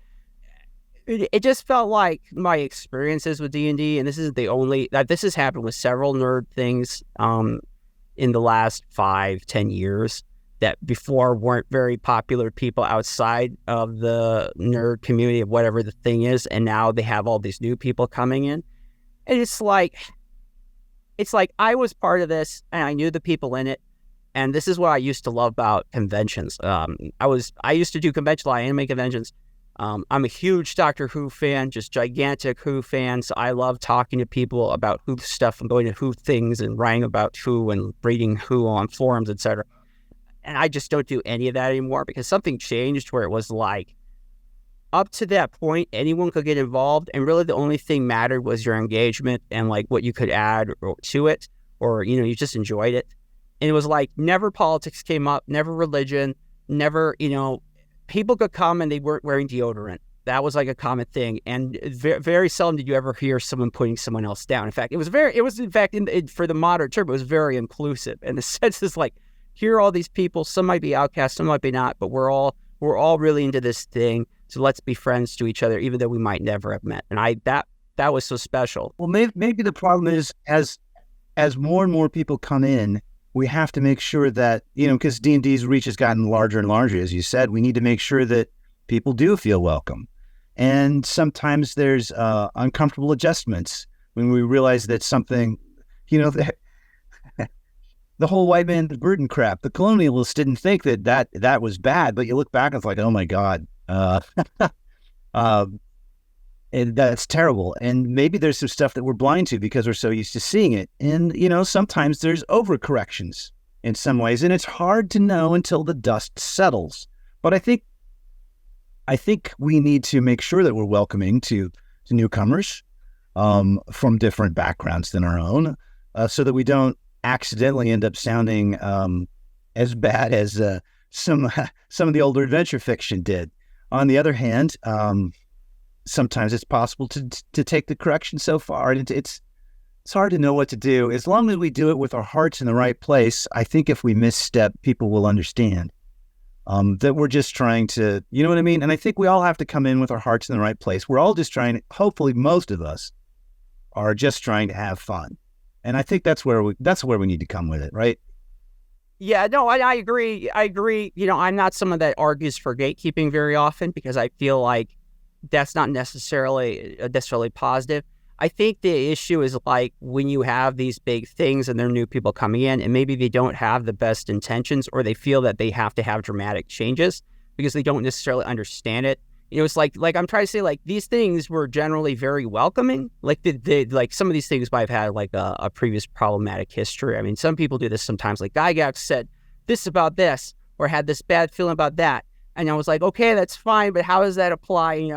It just felt like my experiences with D&D, and this isn't the only, this has happened with several nerd things in the last 5-10 years that before weren't very popular people outside of the nerd community of whatever the thing is, and now they have all these new people coming in. And it's like, it's like I was part of this and I knew the people in it. And this is what I used to love about conventions. I used to do conventional anime conventions. I'm a huge Doctor Who fan, just gigantic Who fan. So I love talking to people about Who stuff and going to Who things and writing about Who and reading Who on forums, etc. And I just don't do any of that anymore because something changed where it was like, up to that point, anyone could get involved, and really the only thing mattered was your engagement and like what you could add to it, or you just enjoyed it. And it was like never politics came up, never religion, never people could come and they weren't wearing deodorant. That was like a common thing, and very, very seldom did you ever hear someone putting someone else down. In fact, for the modern term, it was very inclusive. And the sense is like, here are all these people. Some might be outcasts, some might be not, but we're all really into this thing. So let's be friends to each other, even though we might never have met. And that was so special. Well, maybe the problem is as more and more people come in, we have to make sure that, because D&D's reach has gotten larger and larger, as you said, we need to make sure that people do feel welcome. And sometimes there's uncomfortable adjustments when we realize that something, the whole white man burden crap, the colonialists didn't think that was bad, but you look back and it's like, oh my God. And that's terrible. And maybe there's some stuff that we're blind to because we're so used to seeing it. And, sometimes there's overcorrections in some ways, and it's hard to know until the dust settles. But I think we need to make sure that we're welcoming to newcomers from different backgrounds than our own, so that we don't accidentally end up sounding as bad as some of the older adventure fiction did. On the other hand, sometimes it's possible to take the correction so far, and it's hard to know what to do. As long as we do it with our hearts in the right place, I think if we misstep, people will understand that we're just trying to, you know what I mean? And I think we all have to come in with our hearts in the right place. We're all just trying, hopefully most of us are just trying to have fun. And I think that's where we need to come with it, right? Yeah, no, I agree. I'm not someone that argues for gatekeeping very often because I feel like that's not necessarily positive. I think the issue is like when you have these big things and there are new people coming in and maybe they don't have the best intentions, or they feel that they have to have dramatic changes because they don't necessarily understand it. It's like I'm trying to say, like, these things were generally very welcoming. Like like some of these things might have had like a previous problematic history. I mean, some people do this sometimes. Like Gygax said this about this, or had this bad feeling about that. And I was like, okay, that's fine, but how does that apply,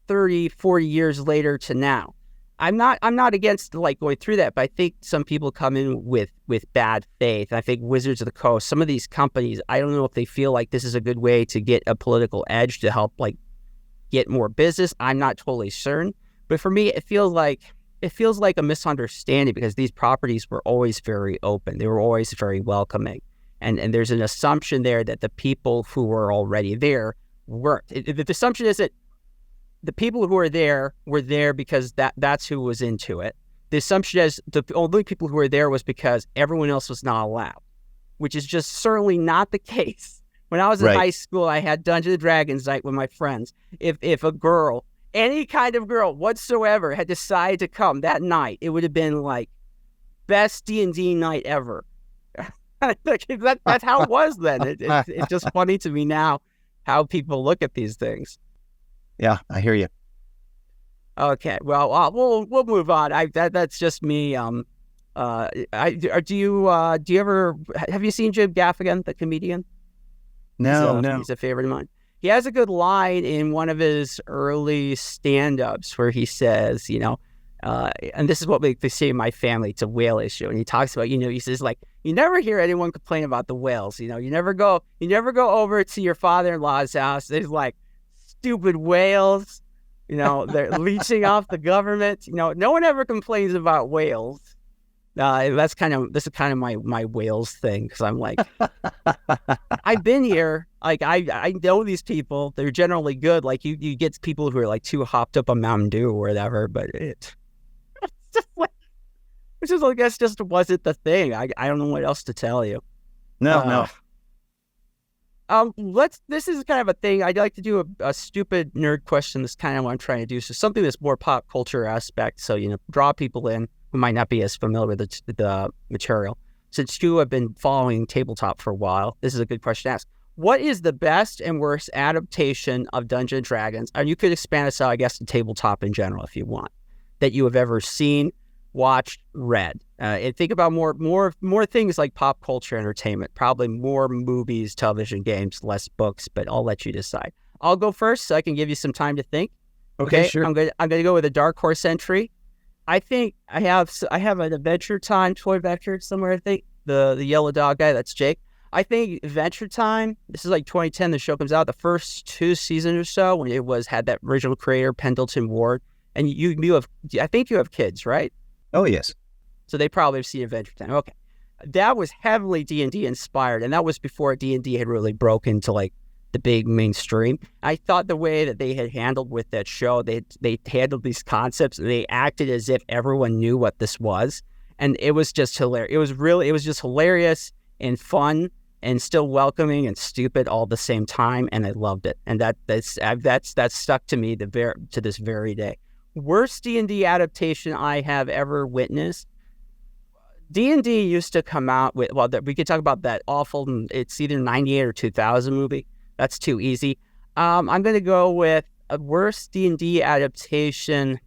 30, 40 years later to now? I'm not against like going through that, but I think some people come in with bad faith. I think Wizards of the Coast, some of these companies, I don't know if they feel like this is a good way to get a political edge to help like get more business. I'm not totally certain, but for me, it feels like a misunderstanding because these properties were always very open. They were always very welcoming. And there's an assumption there that the people who were already there weren't. The assumption is that the people who were there because that's who was into it. The assumption is the only people who were there was because everyone else was not allowed, which is just certainly not the case. When I was in high school, I had Dungeons & Dragons night with my friends. If a girl, any kind of girl whatsoever, had decided to come that night, it would have been like best D&D night ever. That's how it was then. It's just funny to me now how people look at these things. Yeah, I hear you. Okay, well, we'll move on. That's just me. Do you ever have you seen Jim Gaffigan, the comedian? No. He's a favorite of mine. He has a good line in one of his early stand-ups where he says, and this is what they say in my family, it's a whale issue. And he talks about, he says, like, you never hear anyone complain about the whales. You never go over to your father-in-law's house. There's like stupid whales, they're leeching off the government. No one ever complains about whales. This is kind of my whales thing, because I'm like, I've been here. Like I know these people. They're generally good. Like you get people who are like too hopped up on Mountain Dew or whatever, but it's just like, which is, I guess, just wasn't the thing. I don't know what else to tell you. No. This is kind of a thing. I'd like to do a stupid nerd question. That's kind of what I'm trying to do. So something that's more pop culture aspect. So, draw people in who might not be as familiar with the material. Since you have been following tabletop for a while, this is a good question to ask. What is the best and worst adaptation of Dungeons and Dragons? And you could expand this out, I guess, to tabletop in general if you want, that you have ever seen, watched, read. And think about more things like pop culture entertainment, probably more movies, television, games, less books, but I'll let you decide. I'll go first so I can give you some time to think. Okay, sure. I'm gonna go with a dark horse entry. I think I have an Adventure Time toy vector somewhere. I think the yellow dog guy, that's Jake. I think Adventure Time, this is like 2010, the show comes out, the first 2 seasons or so, when it had that original creator, Pendleton Ward, and I think you have kids, right? Oh, yes. So they probably have seen Adventure Time. Okay. That was heavily D&D inspired, and that was before D&D had really broken to like the big mainstream. I thought the way that they had handled with that show, they handled these concepts, and they acted as if everyone knew what this was. And it was just hilarious. It was just hilarious and fun and still welcoming and stupid all at the same time. And I loved it. And that's stuck to me to this very day. Worst D&D adaptation I have ever witnessed. D&D used to come out with, we could talk about that awful, it's either 98 or 2000 movie. That's too easy. I'm going to go with a worst D&D adaptation.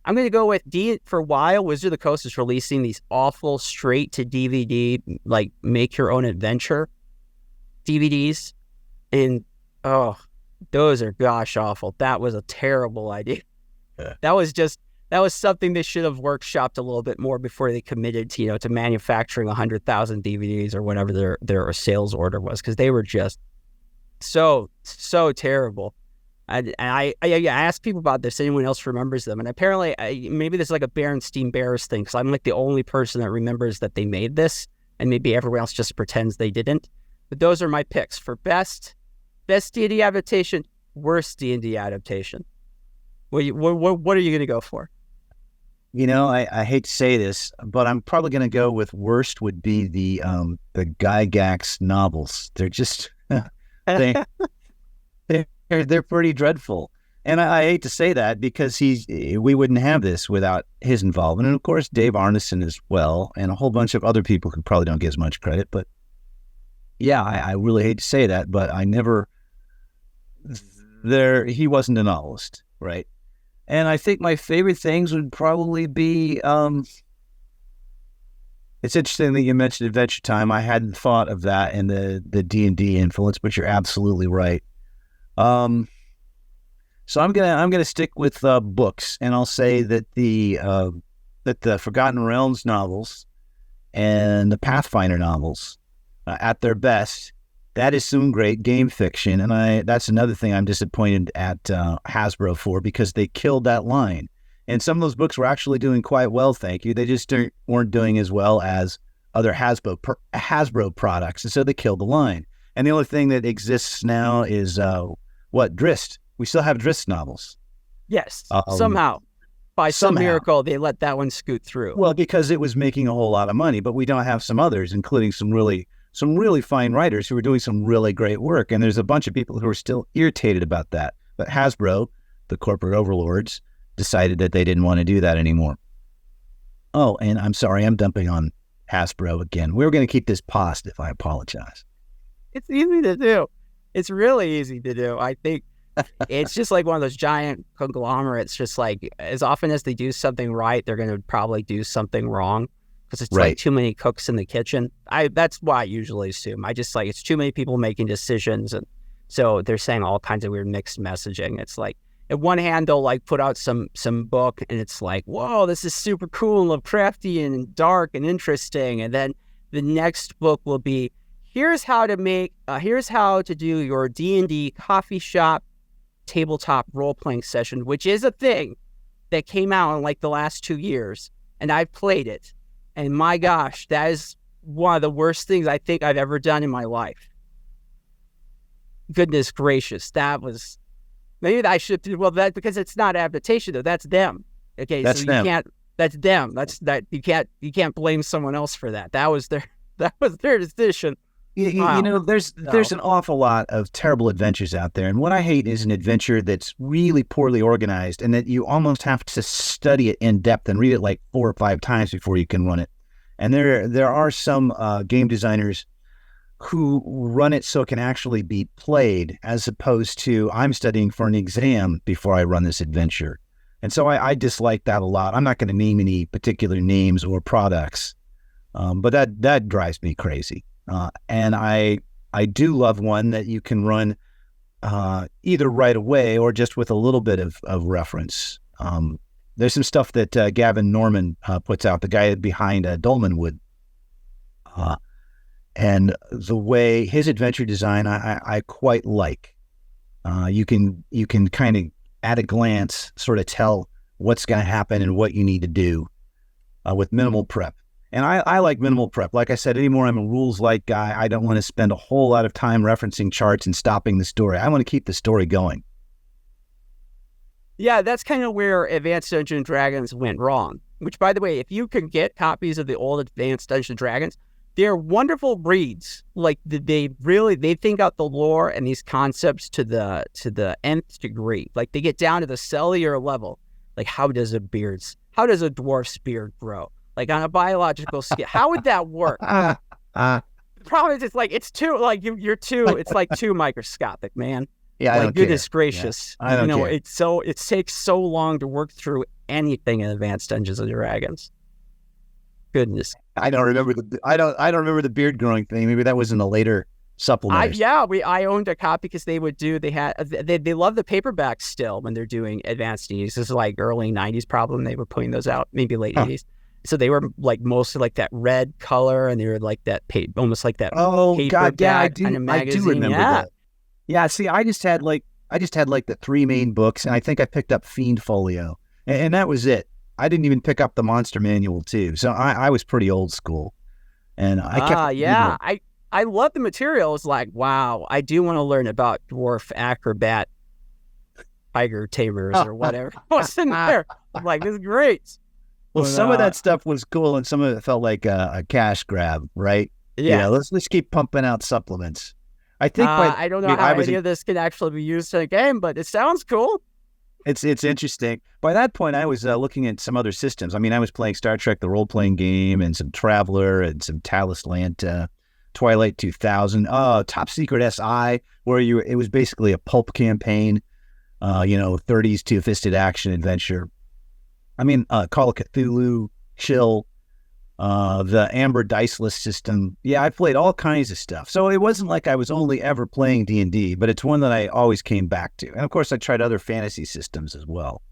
I'm going to go with for a while, Wizard of the Coast is releasing these awful straight to DVD, like make your own adventure DVDs. And, those are gosh awful. That was a terrible idea. Yeah. That was something they should have workshopped a little bit more before they committed to manufacturing 100,000 DVDs or whatever their sales order was, because they were just so terrible. And I asked people about this. Anyone else remembers them? And apparently, maybe this is like a Berenstein Bears thing, because I'm like the only person that remembers that they made this, and maybe everyone else just pretends they didn't. But those are my picks for best D&D adaptation, worst D&D adaptation. What are you going to go for? I hate to say this, but I'm probably going to go with worst would be the Gygax novels. They're just they're pretty dreadful, and I hate to say that because we wouldn't have this without his involvement, and of course Dave Arneson as well, and a whole bunch of other people who probably don't get as much credit. But yeah, I really hate to say that, but he wasn't a novelist, right? And I think my favorite things would probably be, it's interesting that you mentioned Adventure Time. I hadn't thought of that and the D&D influence, but you're absolutely right. So I'm gonna stick with books, and I'll say that the Forgotten Realms novels and the Pathfinder novels, at their best, that is some great game fiction, and that's another thing I'm disappointed at Hasbro for, because they killed that line. And some of those books were actually doing quite well, thank you. They just weren't doing as well as other Hasbro products, and so they killed the line. And the only thing that exists now is Drizzt. We still have Drizzt novels. Yes, somehow. By some miracle, they let that one scoot through. Well, because it was making a whole lot of money, but we don't have some others, including some really fine writers who are doing some really great work. And there's a bunch of people who are still irritated about that. But Hasbro, the corporate overlords, decided that they didn't want to do that anymore. Oh, and I'm sorry, I'm dumping on Hasbro again. We were going to keep this positive. I apologize. It's easy to do. It's really easy to do. I think it's just like one of those giant conglomerates, just like as often as they do something right, they're going to probably do something wrong. Because it's like too many cooks in the kitchen. That's why I usually assume. I just it's too many people making decisions, and so they're saying all kinds of weird mixed messaging. It's like, at one hand, they'll put out some book, and it's like, whoa, this is super cool and Lovecraftian and dark and interesting. And then the next book will be, here's how to do your D&D coffee shop tabletop role-playing session, which is a thing that came out in the last 2 years, and I've played it. And my gosh, that is one of the worst things I think I've ever done in my life. Goodness gracious, that was... Maybe I should do that, because it's not adaptation though. That's them. Okay, that's so them. That's them. You can't blame someone else for that. That was their decision. You Wow. know, there's an awful lot of terrible adventures out there, and what I hate is an adventure that's really poorly organized, and that you almost have to study it in depth and read it like 4 or 5 times before you can run it. And there are some game designers who run it so it can actually be played, as opposed to I'm studying for an exam before I run this adventure. And so I dislike that a lot. I'm not going to name any particular names or products, but that drives me crazy. And I do love one that you can run either right away or just with a little bit of reference. There's some stuff that Gavin Norman puts out, the guy behind Dolmenwood. And the way his adventure design, I quite like. You can kind of at a glance sort of tell what's going to happen and what you need to do with minimal prep. And I like minimal prep. Like I said, anymore I'm a rules light guy. I don't want to spend a whole lot of time referencing charts and stopping the story. I want to keep the story going. Yeah, that's kind of where Advanced Dungeons and Dragons went wrong. Which, by the way, if you can get copies of the old Advanced Dungeons and Dragons, they're wonderful reads. Like they think out the lore and these concepts to the nth degree. Like they get down to the cellular level. Like how does a dwarf's beard grow? Like on a biological scale, how would that work? The problem is, it's like you're too. It's like too microscopic, man. Yeah, I like don't goodness care. gracious, Yeah, I don't care. It takes so long to work through anything in Advanced Dungeons and Dragons. Goodness. I don't remember the beard growing thing. Maybe that was in a later supplement. I owned a copy because they love the paperback still when they're doing Advanced Ds. This is like early 90s problem. They were putting those out, maybe late 80s. So they were like mostly like that red color, and they were like that almost like that. Oh God, yeah, I do. Kind of I do remember that. Yeah, see, I just had like the 3 main books, and I think I picked up Fiend Folio, and that was it. I didn't even pick up the Monster Manual too, so I was pretty old school, and I kept. I love the material. It's like, wow, I do want to learn about dwarf acrobat, tiger tamers or whatever. What's in there? I'm like, this is great. Well, some of that stuff was cool, and some of it felt like a cash grab, right? Yeah. Let's keep pumping out supplements. I think I don't know how any of this can actually be used in a game, but it sounds cool. It's interesting. By that point, I was looking at some other systems. I mean, I was playing Star Trek, the role-playing game, and some Traveler, and some Talislanta, Twilight 2000, Top Secret SI, where it was basically a pulp campaign, 30s two-fisted action adventure. I mean, Call of Cthulhu, Chill, the Amber Diceless system. Yeah, I played all kinds of stuff. So it wasn't like I was only ever playing D&D, but it's one that I always came back to. And of course, I tried other fantasy systems as well.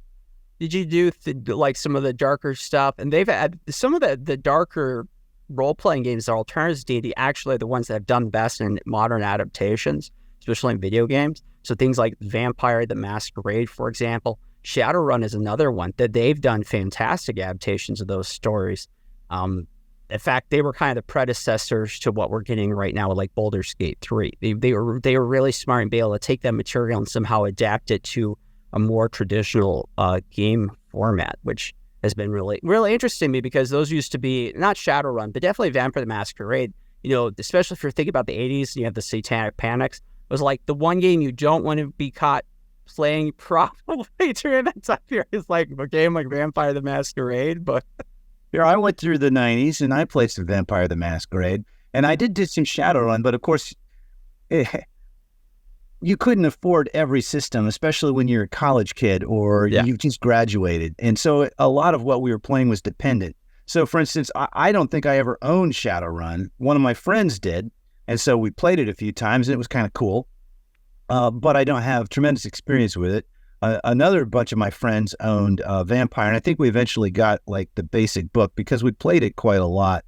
Did you do like some of the darker stuff? And they've had some of the darker role-playing games, the alternatives to D&D, actually the ones that have done best in modern adaptations, especially in video games. So things like Vampire the Masquerade, for example. Shadowrun is another one that they've done fantastic adaptations of those stories. In fact, they were kind of the predecessors to what we're getting right now with like Baldurs Gate 3. They were really smart and be able to take that material and somehow adapt it to a more traditional game format, which has been really, really interesting to me because those used to be not Shadowrun, but definitely Vampire the Masquerade. Especially if you're thinking about the 80s and you have the Satanic Panics, it was like the one game you don't want to be caught playing probably during that time period is like a game like Vampire the Masquerade, but yeah, I went through the 90s and I played some Vampire the Masquerade, and I did some Shadowrun, but of course, you couldn't afford every system, especially when you're a college kid or you just graduated. And so a lot of what we were playing was dependent. So for instance, I don't think I ever owned Shadowrun. One of my friends did, and so we played it a few times, and it was kind of cool. But I don't have tremendous experience with it. Another bunch of my friends owned Vampire, and I think we eventually got like the basic book because we played it quite a lot,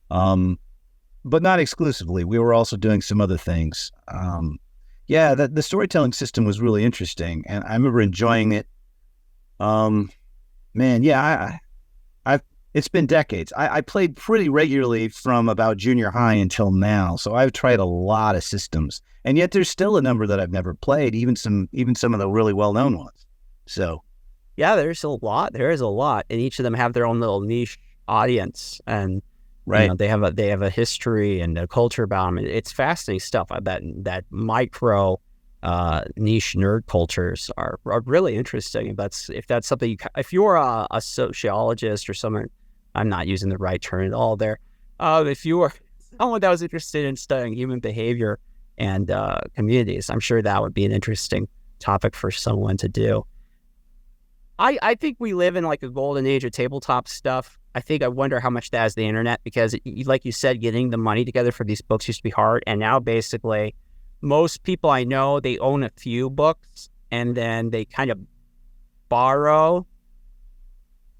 but not exclusively. We were also doing some other things. The storytelling system was really interesting, and I remember enjoying it. It's been decades. I played pretty regularly from about junior high until now, so I've tried a lot of systems, and yet there's still a number that I've never played, even some of the really well-known ones. So, yeah, there's a lot. There is a lot, and each of them have their own little niche audience. And Right. They have a history and a culture about them. It's fascinating stuff. That micro niche nerd cultures are really interesting. If that's something if you're a sociologist or someone, I'm not using the right term at all there. If you are someone that was interested in studying human behavior and communities, I'm sure that would be an interesting topic for someone to do. I think we live in like a golden age of tabletop stuff. I wonder how much that is the internet, because like you said, getting the money together for these books used to be hard. And now basically most people I know, they own a few books and then they kind of borrow.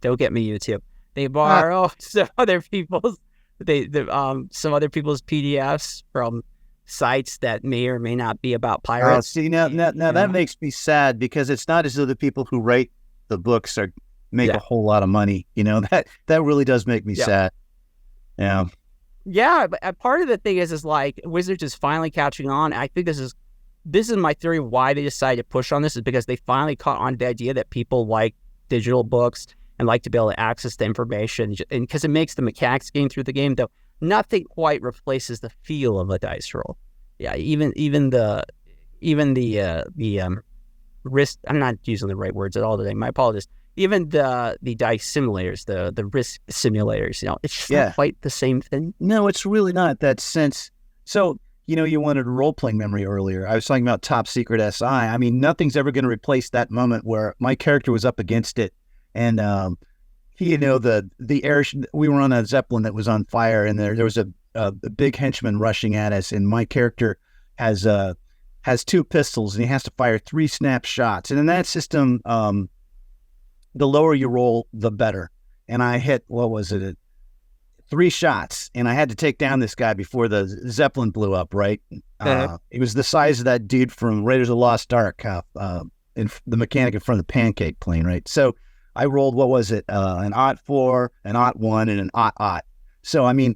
Don't get me, YouTube. They borrow some other people's some other people's PDFs from sites that may or may not be about pirates. See, now that makes me sad, because it's not as though the people who write the books make a whole lot of money. That really does make me sad. Yeah. Yeah, but part of the thing is like Wizards is finally catching on. I think this is my theory why they decided to push on this, is because they finally caught on to the idea that people like digital books and like to be able to access the information, and because it makes the mechanics game through the game, though nothing quite replaces the feel of a dice roll. Yeah, even the risk. I'm not using the right words at all today. My apologies. Even the dice simulators, the risk simulators, it's just not quite the same thing. No, it's really not that sense. So, you wanted role-playing memory earlier. I was talking about Top Secret SI. I mean, nothing's ever going to replace that moment where my character was up against it, and the air. We were on a Zeppelin that was on fire, and there was a big henchman rushing at us, and my character has 2 pistols, and he has to fire 3 snap shots. And in that system, the lower you roll, the better. And I hit, 3 shots, and I had to take down this guy before the Zeppelin blew up, right? It was the size of that dude from Raiders of the Lost Ark, in the mechanic in front of the pancake plane, right? So I rolled, an Ot 4, an Ot 1, and an Ot. So, I mean,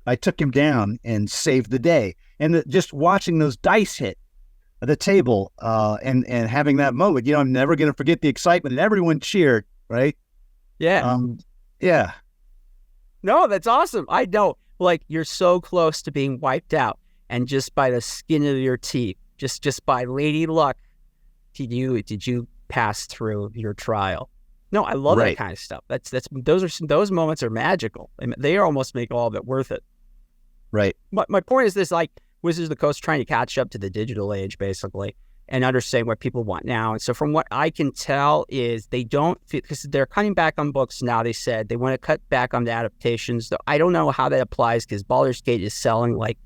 I took him down and saved the day. And just watching those dice hit the table and having that moment, I'm never going to forget the excitement, and everyone cheered, right? Yeah. Yeah. No, that's awesome. I know, like, you're so close to being wiped out, and just by the skin of your teeth, just by lady luck, did you pass through your trial? No, I love that kind of stuff. Those moments are magical. They almost make all of it worth it. Right. My point is this: like, Wizards of the Coast trying to catch up to the digital age, basically, and understand what people want now. And so from what I can tell is they don't, because they're cutting back on books now. They said they want to cut back on the adaptations. Though I don't know how that applies, because Baldur's Gate is selling like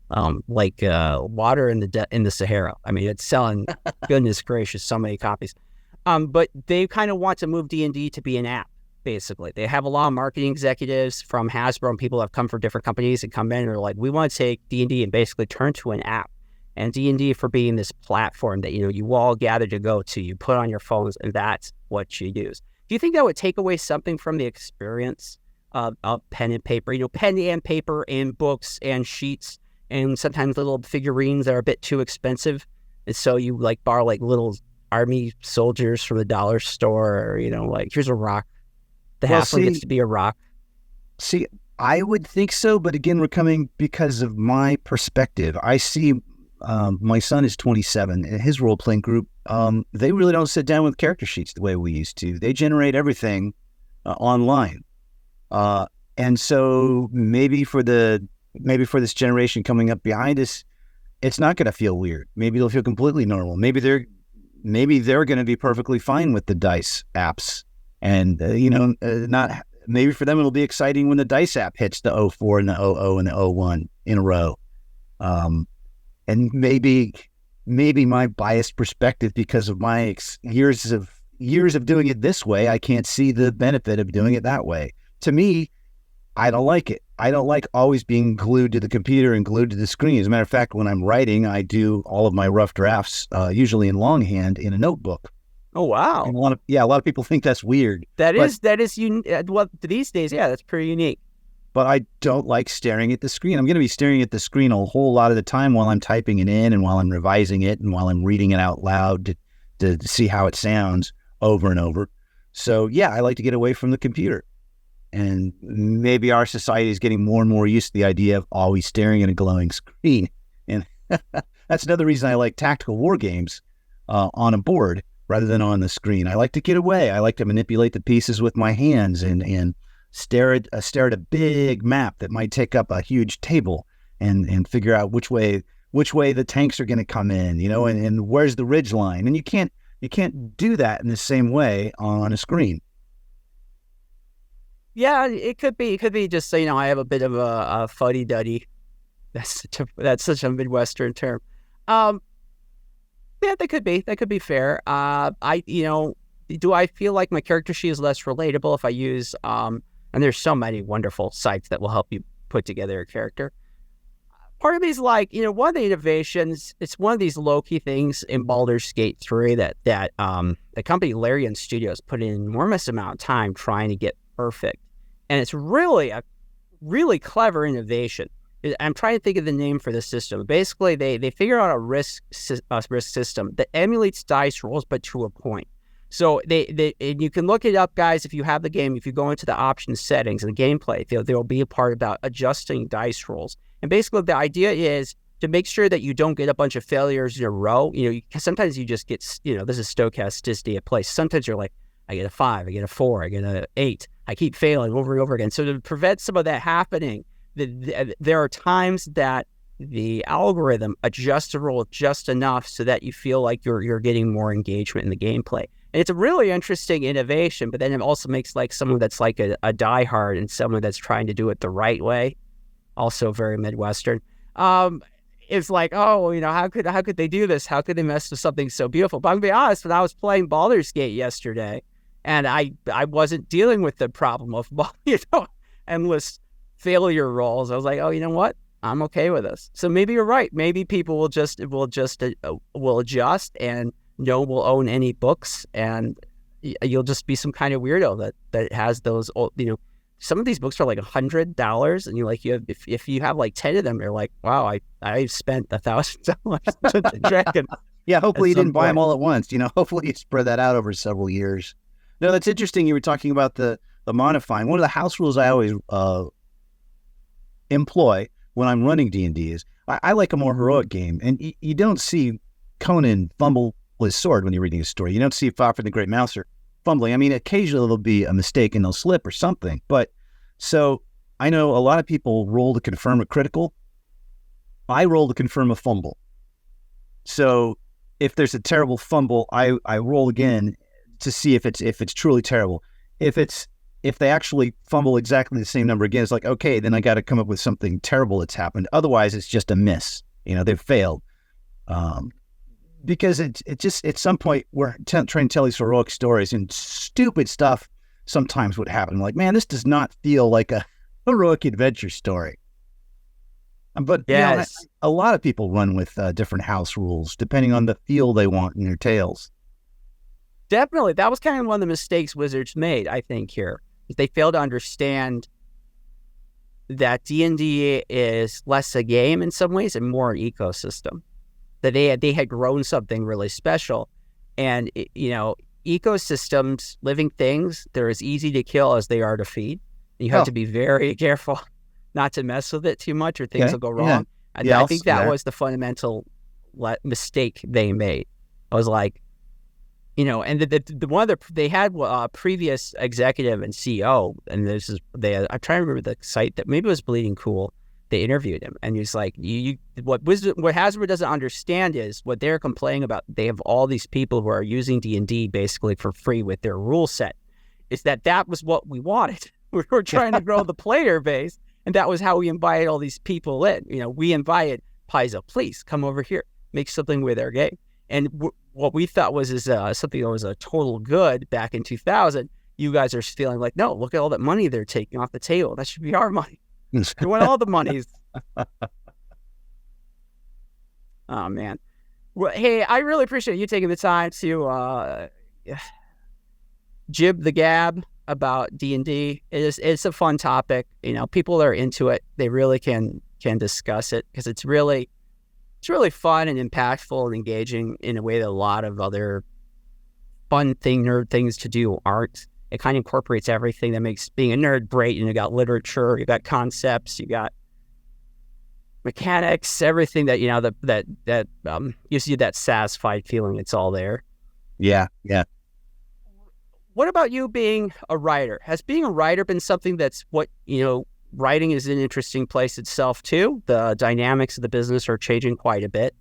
water in the Sahara. I mean, it's selling, goodness gracious, so many copies. But they kind of want to move D&D to be an app. Basically, they have a lot of marketing executives from Hasbro and people have come from different companies and come in and are like, we want to take D&D and basically turn to an app. And D&D for being this platform that, you all gather to go to, you put on your phones, and that's what you use. Do you think that would take away something from the experience of pen and paper? Pen and paper and books and sheets and sometimes little figurines that are a bit too expensive. And so you like borrow like little army soldiers from the dollar store, or, like, here's a rock. The halfling gets to be a rock. See, I would think so, but again, we're coming because of my perspective. I see my son is 27, and his role-playing group, they really don't sit down with character sheets the way we used to. They generate everything online. And so maybe for this generation coming up behind us, it's not going to feel weird. Maybe it'll feel completely normal. Maybe they're going to be perfectly fine with the dice apps. And, not maybe for them, it'll be exciting when the dice app hits the 04 and the 00 and the 01 in a row. And maybe my biased perspective, because of my years of doing it this way, I can't see the benefit of doing it that way. To me, I don't like it. I don't like always being glued to the computer and glued to the screen. As a matter of fact, when I'm writing, I do all of my rough drafts, usually in longhand in a notebook. Oh, wow. And a lot of people think that's weird. That is well, these days, that's pretty unique. But I don't like staring at the screen. I'm going to be staring at the screen a whole lot of the time while I'm typing it in, and while I'm revising it, and while I'm reading it out loud to see how it sounds over and over. So, I like to get away from the computer. And maybe our society is getting more and more used to the idea of always staring at a glowing screen. And that's another reason I like tactical war games on a board rather than on the screen. I like to get away. I like to manipulate the pieces with my hands and stare at a big map that might take up a huge table and figure out which way the tanks are going to come in, and where's the ridge line. And you can't do that in the same way on a screen. Yeah, it could be just, I have a bit of a fuddy-duddy. That's such a Midwestern term. Yeah, that could be fair. Do I feel like my character sheet is less relatable if I use, and there's so many wonderful sites that will help you put together a character. Part of me is like, one of the innovations, it's one of these low-key things in Baldur's Gate 3 that the company Larian Studios put in an enormous amount of time trying to get perfect. And it's really a really clever innovation. I'm trying to think of the name for the system. Basically, they figure out a risk system that emulates dice rolls, but to a point. So and you can look it up, guys, if you have the game. If you go into the options settings and the gameplay, there'll be a part about adjusting dice rolls. And basically, the idea is to make sure that you don't get a bunch of failures in a row. Sometimes you just get, this is stochasticity at play. Sometimes you're like, I get a 5, I get a 4, I get a 8. I keep failing over and over again. So to prevent some of that happening, there are times that the algorithm adjusts the roll just enough so that you feel like you're getting more engagement in the gameplay. And it's a really interesting innovation, but then it also makes like someone that's like a diehard and someone that's trying to do it the right way, also very Midwestern. It's like, how could they do this? How could they mess with something so beautiful? But I'm gonna be honest, when I was playing Baldur's Gate yesterday, and I wasn't dealing with the problem of endless failure rolls. I was like, you know what? I'm okay with this. So maybe you're right. Maybe people will adjust and no will own any books, and you'll just be some kind of weirdo that has those old, some of these books are like $100, and if you have like 10 of them, you're like, wow, I spent $1,000 to the dragon. Yeah, hopefully you didn't buy them all at once. Hopefully you spread that out over several years. No, that's interesting. You were talking about the modifying. One of the house rules I always employ when I'm running D&D is I like a more heroic game, and you don't see Conan fumble his sword when you're reading a story. You don't see Fafhrd the Great Mouser fumbling. I mean, occasionally there'll be a mistake and they'll slip or something. But so I know a lot of people roll to confirm a critical. I roll to confirm a fumble. So if there's a terrible fumble, I roll again to see if it's truly terrible. If they actually fumble exactly the same number again, it's like, okay, then I got to come up with something terrible that's happened. Otherwise, it's just a miss. They've failed. Because it just, at some point, we're trying to tell these heroic stories, and stupid stuff sometimes would happen. Like, man, this does not feel like a heroic adventure story. But yes, a lot of people run with different house rules, depending on the feel they want in their tales. Definitely. That was kind of one of the mistakes Wizards made, I think, here. They failed to understand that D&D is less a game in some ways and more an ecosystem. That they had grown something really special. And, ecosystems, living things, they're as easy to kill as they are to feed. You have to be very careful not to mess with it too much or things will go wrong. I think that was the fundamental mistake they made. I was like, and they had a previous executive and CEO, and I'm trying to remember the site that maybe it was Bleeding Cool. They interviewed him, and he's like, what Hasbro doesn't understand is what they're complaining about. They have all these people who are using D&D basically for free with their rule set. Is that was what we wanted. We were trying to grow the player base, and that was how we invited all these people in. We invited Paizo, please come over here, make something with our game. And what we thought was something that was a total good back in 2000. You guys are feeling like, no, look at all that money they're taking off the table. That should be our money. You want all the monies. Oh, man. Well, hey, I really appreciate you taking the time to jib the gab about D&D. It's a fun topic. People that are into it, they really can discuss it because it's really fun and impactful and engaging in a way that a lot of other nerd things to do aren't. it kind of incorporates everything that makes being a nerd great. You got literature, you got concepts, you got mechanics, everything that, that gives you that satisfied feeling. It's all there. Yeah. What about you being a writer? Has being a writer been something that's writing is an interesting place itself too. The dynamics of the business are changing quite a bit.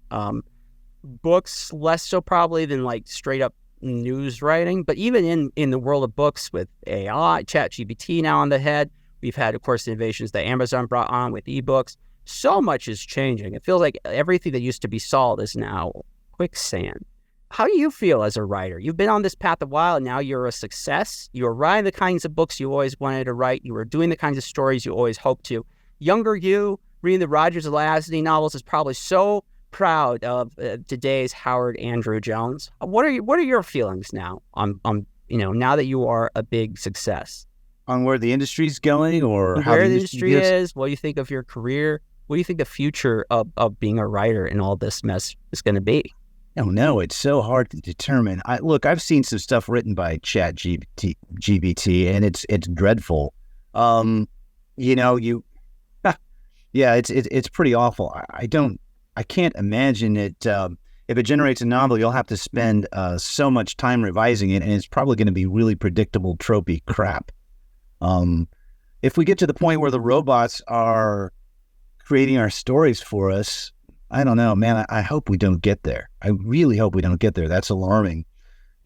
Books, less so probably than like straight up news writing, but even in the world of books with AI, ChatGPT now on the head, we've had, of course, innovations that Amazon brought on with ebooks. So much is changing. It feels like everything that used to be solid is now quicksand. How do you feel as a writer? You've been on this path a while, and now you're a success. You're writing the kinds of books you always wanted to write. You were doing the kinds of stories you always hoped to. Younger you, reading the Rogers of Lae'zel novels, is probably so proud of today's Howard Andrew Jones. What are your feelings now on now that you are a big success? On where the industry's going, or how where the industry is? What do you think of your career? What do you think the future of being a writer in all this mess is going to be? Oh, no, it's so hard to determine. I've seen some stuff written by ChatGPT, and it's dreadful. Yeah, it's pretty awful. I can't imagine it. If it generates a novel, you'll have to spend so much time revising it, and it's probably going to be really predictable, tropey crap. If we get to the point where the robots are creating our stories for us, I don't know, man. I hope we don't get there. I really hope we don't get there. That's alarming.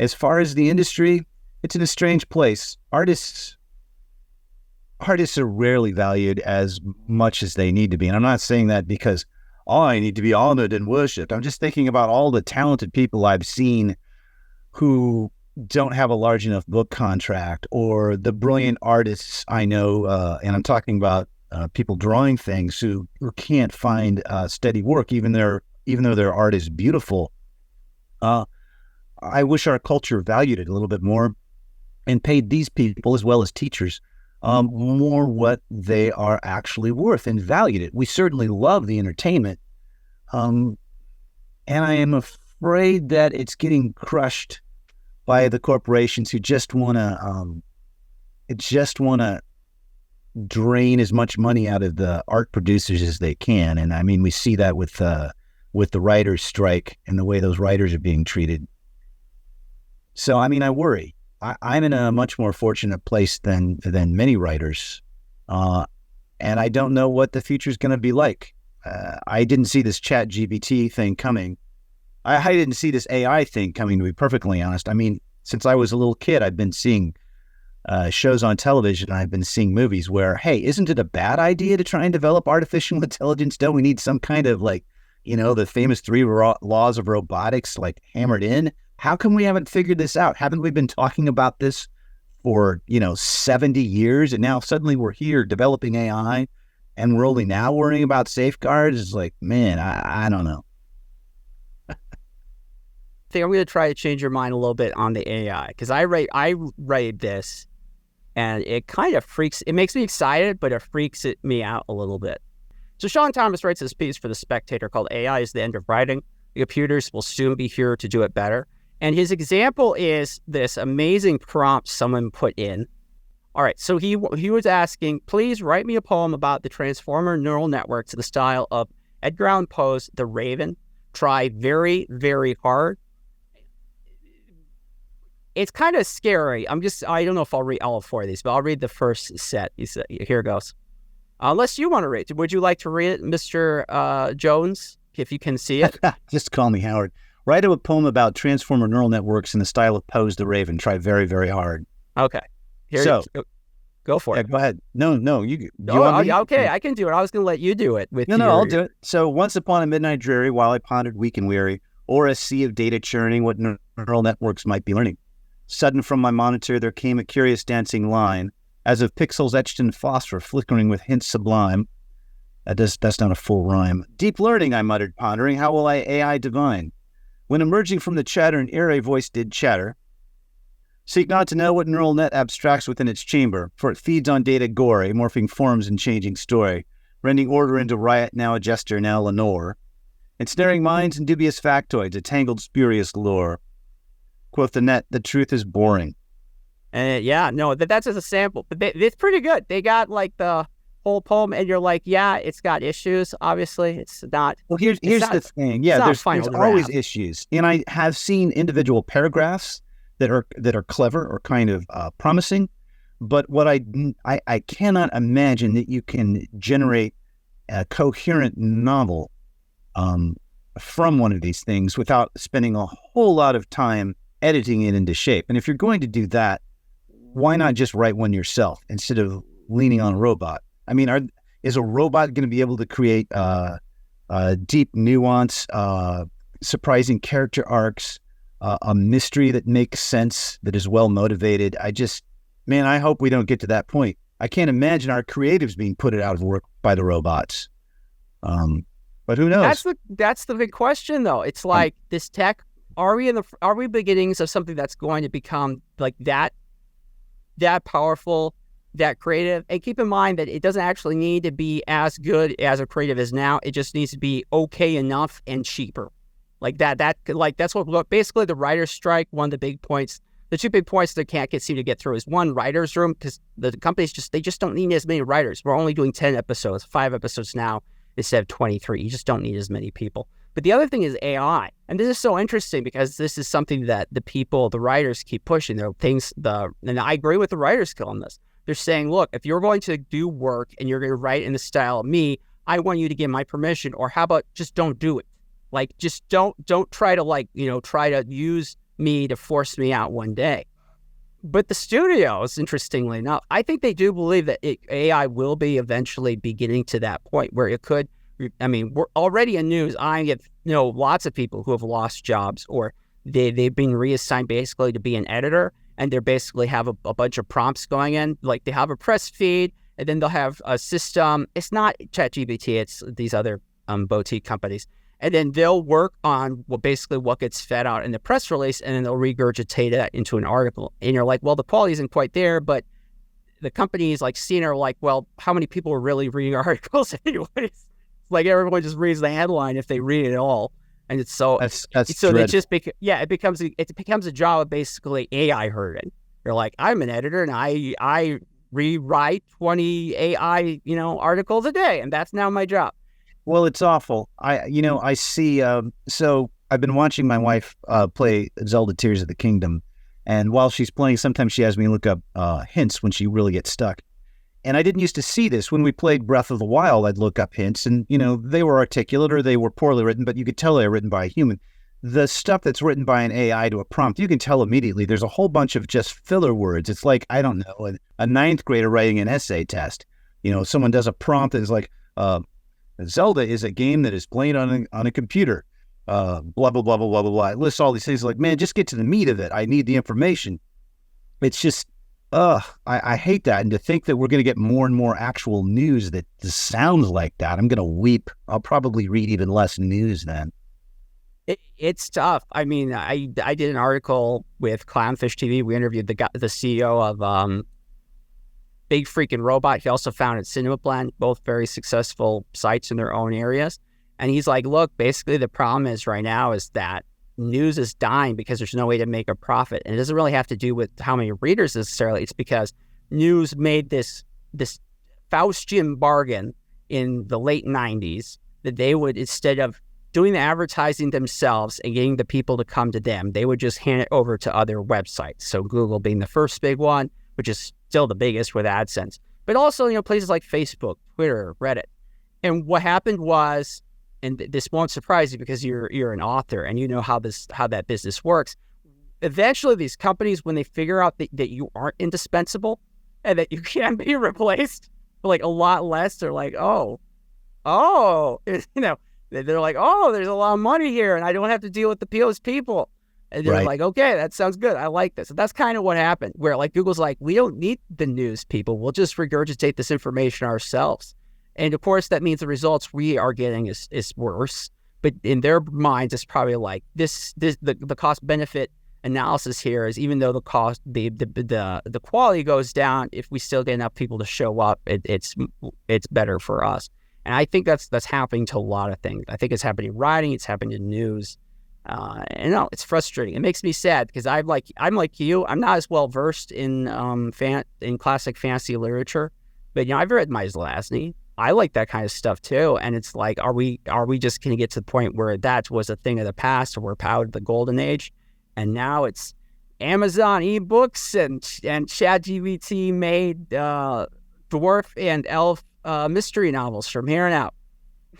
As far as the industry, it's in a strange place. Artists are rarely valued as much as they need to be. And I'm not saying that because I need to be honored and worshipped. I'm just thinking about all the talented people I've seen who don't have a large enough book contract, or the brilliant artists I know, and I'm talking about people drawing things who can't find steady work, even though their art is beautiful. I wish our culture valued it a little bit more and paid these people, as well as teachers, more what they are actually worth and valued it. We certainly love the entertainment, and I am afraid that it's getting crushed by the corporations who just want to drain as much money out of the art producers as they can. And I mean, we see that with the writers' strike and the way those writers are being treated. So, I mean, I worry. I'm in a much more fortunate place than many writers. And I don't know what the future is going to be like. I didn't see this ChatGPT thing coming. I didn't see this AI thing coming, to be perfectly honest. I mean, since I was a little kid, I've been seeing shows on television, and I've been seeing movies where, hey, isn't it a bad idea to try and develop artificial intelligence? Don't we need some kind of the famous 3 laws of robotics hammered in? How come we haven't figured this out? Haven't we been talking about this for 70 years, and now suddenly we're here developing AI, and we're only now worrying about safeguards? It's like, man, I don't know. I think I'm going to try to change your mind a little bit on the AI, because I write this, and it kind of it makes me excited, but it freaks me out a little bit. So Sean Thomas writes this piece for The Spectator called "AI is the End of Writing. The computers will soon be here to do it better." And his example is this amazing prompt someone put in. All right, so he was asking, please write me a poem about the transformer neural networks in the style of Edgar Allan Poe's The Raven. Try very, very hard. It's kind of scary. I don't know if I'll read all 4 of these, but I'll read the first set. Here it goes. Unless you want to read it. Would you like to read it, Mr. Jones, if you can see it? Just call me Howard. Write a poem about transformer neural networks in the style of Poe's The Raven. Try very, very hard. Okay. Go for it. Go ahead. No, you okay, I can do it. I was going to let you do it. I'll do it. So, once upon a midnight dreary, while I pondered weak and weary, o'er a sea of data churning what neural networks might be learning. Sudden from my monitor there came a curious dancing line, as of pixels etched in phosphor, flickering with hints sublime. That's not a full rhyme. Deep learning, I muttered, pondering, how will I AI divine? When emerging from the chatter, an airy voice did chatter. Seek not to know what neural net abstracts within its chamber, for it feeds on data gory, morphing forms and changing story, rending order into riot, now a jester, now Lenore, ensnaring minds in dubious factoids, a tangled spurious lore. Quoth the net, the truth is boring. And yeah, no, that's just a sample, but it's pretty good. They got like the whole poem, and you're like, yeah, it's got issues. Obviously, it's not. Well, here's the thing. Yeah, there's always issues, and I have seen individual paragraphs that are clever or kind of promising, but what I cannot imagine that you can generate a coherent novel from one of these things without spending a whole lot of time editing it into shape. And if you're going to do that, why not just write one yourself instead of leaning on a robot? I mean, is a robot going to be able to create deep nuance, surprising character arcs, a mystery that makes sense, that is well motivated? I hope we don't get to that point. I can't imagine our creatives being put out of work by the robots. But who knows? That's the big question, though. It's like this tech. Are we beginnings of something that's going to become like that powerful, that creative? And keep in mind that it doesn't actually need to be as good as a creative is now. It just needs to be okay enough and cheaper. Like that's what basically the writer's strike. One of the big points, the two big points that can't seem to get through is one, writer's room, because the companies just don't need as many writers. We're only doing 10 episodes, 5 episodes now instead of 23. You just don't need as many people. But the other thing is AI. And this is so interesting because this is something that the writers keep pushing. And I agree with the writers on this. They're saying, look, if you're going to do work and you're going to write in the style of me, I want you to give my permission, or how about just don't do it? Like, just don't try to try to use me to force me out one day. But the studios, interestingly enough, I think they do believe that AI will be eventually be getting to that point where it could. I mean, we're already in news. I get lots of people who have lost jobs, or they've been reassigned basically to be an editor, and they basically have a bunch of prompts going in. Like, they have a press feed, and then they'll have a system. It's not ChatGPT, it's these other boutique companies. And then they'll work on what gets fed out in the press release, and then they'll regurgitate that into an article. And you're like, well, the quality isn't quite there, but the companies like CNR are like, well, how many people are really reading our articles anyways? Like, everyone just reads the headline if they read it at all. And it's so it becomes a job of basically AI herding. You're like, I'm an editor and I rewrite 20 AI articles a day, and that's now my job. Well, it's awful. I see. So I've been watching my wife play Zelda Tears of the Kingdom, and while she's playing, sometimes she has me look up hints when she really gets stuck. And I didn't used to see this. When we played Breath of the Wild, I'd look up hints, and they were articulate or they were poorly written, but you could tell they were written by a human. The stuff that's written by an AI to a prompt, you can tell immediately. There's a whole bunch of just filler words. It's like, I don't know, a ninth grader writing an essay test. Someone does a prompt and is like, Zelda is a game that is played on a computer. Blah, blah, blah, blah, blah, blah, blah. It lists all these things. Like, man, just get to the meat of it. I need the information. It's just, I hate that. And to think that we're going to get more and more actual news that sounds like that, I'm going to weep. I'll probably read even less news then. It's tough. I mean, I did an article with Clownfish TV. We interviewed the CEO of Big Freaking Robot. He also founded CinemaPlan, both very successful sites in their own areas. And he's like, look, basically the problem is right now is that news is dying because there's no way to make a profit. And it doesn't really have to do with how many readers necessarily. It's because news made this Faustian bargain in the late 90s that they would, instead of doing the advertising themselves and getting the people to come to them, they would just hand it over to other websites. So Google being the first big one, which is still the biggest with AdSense, but also, places like Facebook, Twitter, Reddit. And what happened was, and this won't surprise you because you're an author and you know how that business works. Eventually, these companies, when they figure out that you aren't indispensable and that you can be replaced for like a lot less, they're like, they're like, oh, there's a lot of money here and I don't have to deal with those people. And they're like, okay, that sounds good. I like this. So that's kind of what happened, where like Google's like, we don't need the news people. We'll just regurgitate this information ourselves. And of course, that means the results we are getting is worse. But in their minds, it's probably like the cost benefit analysis here is, even though the cost, the quality goes down, if we still get enough people to show up, it's better for us. And I think that's happening to a lot of things. I think it's happening in writing. It's happening in news. And no, it's frustrating. It makes me sad because I'm like you. I'm not as well versed in in classic fantasy literature, but I've read My Zelazny. I like that kind of stuff too. And it's like, are we just going to get to the point where that was a thing of the past, or we're out of the golden age, and now it's Amazon ebooks and ChatGPT made dwarf and elf mystery novels from here on out.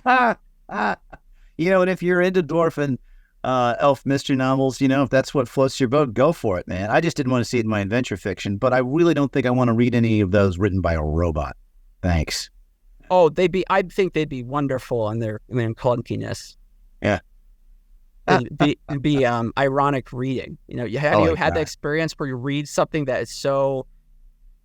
And if you're into dwarf and elf mystery novels, if that's what floats your boat, go for it, man. I just didn't want to see it in my adventure fiction, but I really don't think I want to read any of those written by a robot. Thanks. Oh, I think they'd be wonderful in their clunkiness. Yeah. It'd be ironic reading. You had the experience where you read something that is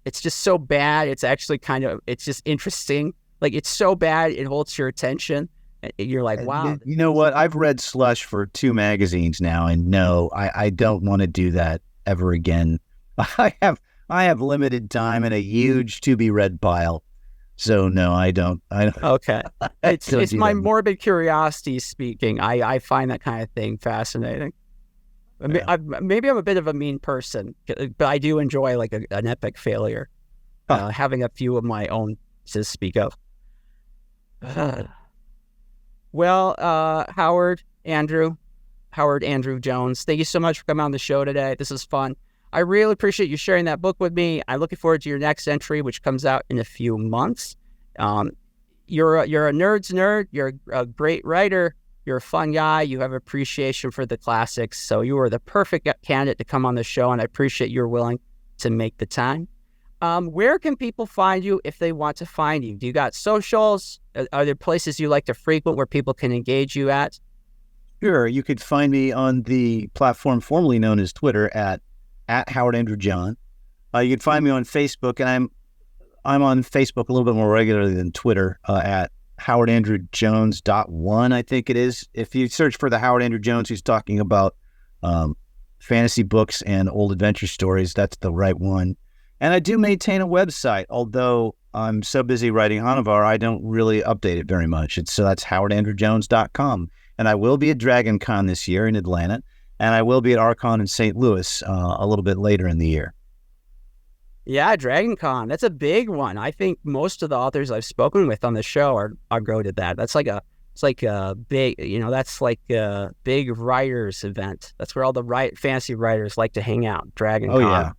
it's just so bad. It's actually it's just interesting. Like, it's so bad, it holds your attention. You're like, wow. You know what? I've read slush for 2 magazines now, and no, I don't want to do that ever again. I have limited time and a huge to be read pile. So no, I don't. Okay. It's my morbid curiosity speaking. I find that kind of thing fascinating. Yeah. Maybe I'm a bit of a mean person, but I do enjoy like an epic failure, having a few of my own to speak of. Well, Howard Andrew Jones, thank you so much for coming on the show today. This is fun. I really appreciate you sharing that book with me. I'm looking forward to your next entry, which comes out in a few months. You're a nerd's nerd. You're a great writer. You're a fun guy. You have appreciation for the classics. So you are the perfect candidate to come on the show, and I appreciate you're willing to make the time. Where can people find you if they want to find you? Do you got socials? Are there places you like to frequent where people can engage you at? Sure. You could find me on the platform formerly known as Twitter at Howard Andrew John. You can find me on Facebook, and I'm on Facebook a little bit more regularly than Twitter at HowardAndrewJones.1, I think it is. If you search for the Howard Andrew Jones who's talking about fantasy books and old adventure stories, that's the right one. And I do maintain a website, although I'm so busy writing Hamiver, I don't really update it very much. So that's HowardAndrewJones.com. And I will be at Dragon Con this year in Atlanta. And I will be at Archon in St. Louis a little bit later in the year. Yeah, Dragon Con. That's a big one. I think most of the authors I've spoken with on the show are go to that. That's like a big, that's like a big writers event. That's where all the fantasy writers like to hang out. Dragon Con. Yeah,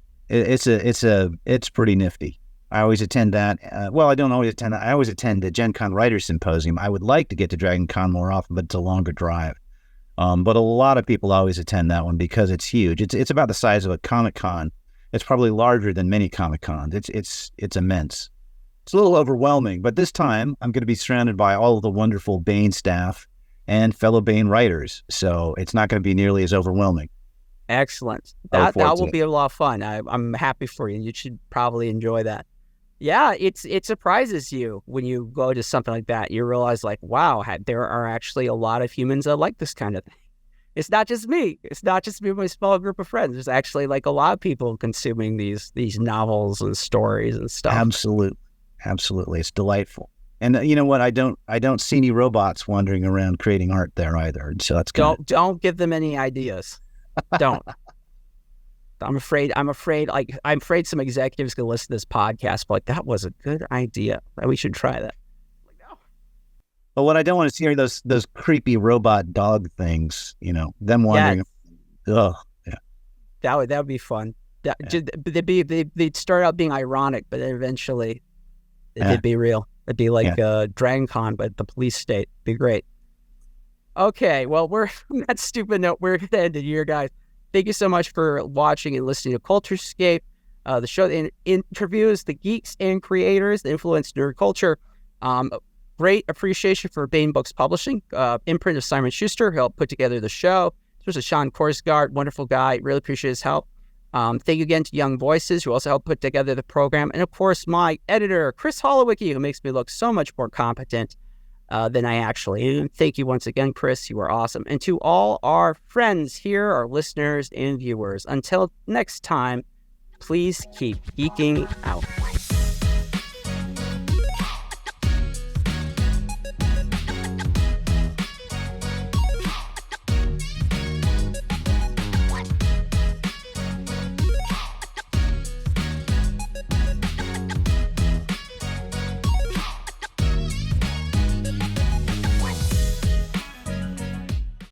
it's pretty nifty. I always attend that. I don't always attend that. I always attend the Gen Con Writers Symposium. I would like to get to Dragon Con more often, but it's a longer drive. But a lot of people always attend that one because it's huge. It's about the size of a Comic-Con. It's probably larger than many Comic-Cons. It's immense. It's a little overwhelming, but this time I'm going to be surrounded by all of the wonderful Bane staff and fellow Bane writers, so it's not going to be nearly as overwhelming. Excellent. That will be a lot of fun. I'm happy for you. You should probably enjoy that. Yeah, it surprises you when you go to something like that. You realize, like, wow, there are actually a lot of humans that like this kind of thing. It's not just me. It's not just me and my small group of friends. There's actually like a lot of people consuming these novels and stories and stuff. Absolutely. It's delightful. And you know what? I don't see any robots wandering around creating art there either. So that's don't give them any ideas. Don't. I'm afraid some executives can listen to this podcast, but like, that was a good idea. We should try that. But what I don't want to see are those creepy robot dog things, them wandering. Yeah. Ugh, yeah. That would be fun. They'd start out being ironic, but eventually it'd be real. It'd be like Dragon Con, but the police state. It'd be great. Okay, well, we're on that stupid note, we're going to end it here, guys. Thank you so much for watching and listening to CultureScape, the show that interviews the geeks and creators that influence nerd culture. Great appreciation for Bane Books Publishing, imprint of Simon Schuster, who helped put together the show. Especially Sean Korsgaard, wonderful guy. Really appreciate his help. Thank you again to Young Voices, who also helped put together the program. And of course, my editor, Chris Holowicki, who makes me look so much more competent than I actually am. Thank you once again, Chris. You are awesome. And to all our friends here, our listeners and viewers, until next time, please keep geeking out.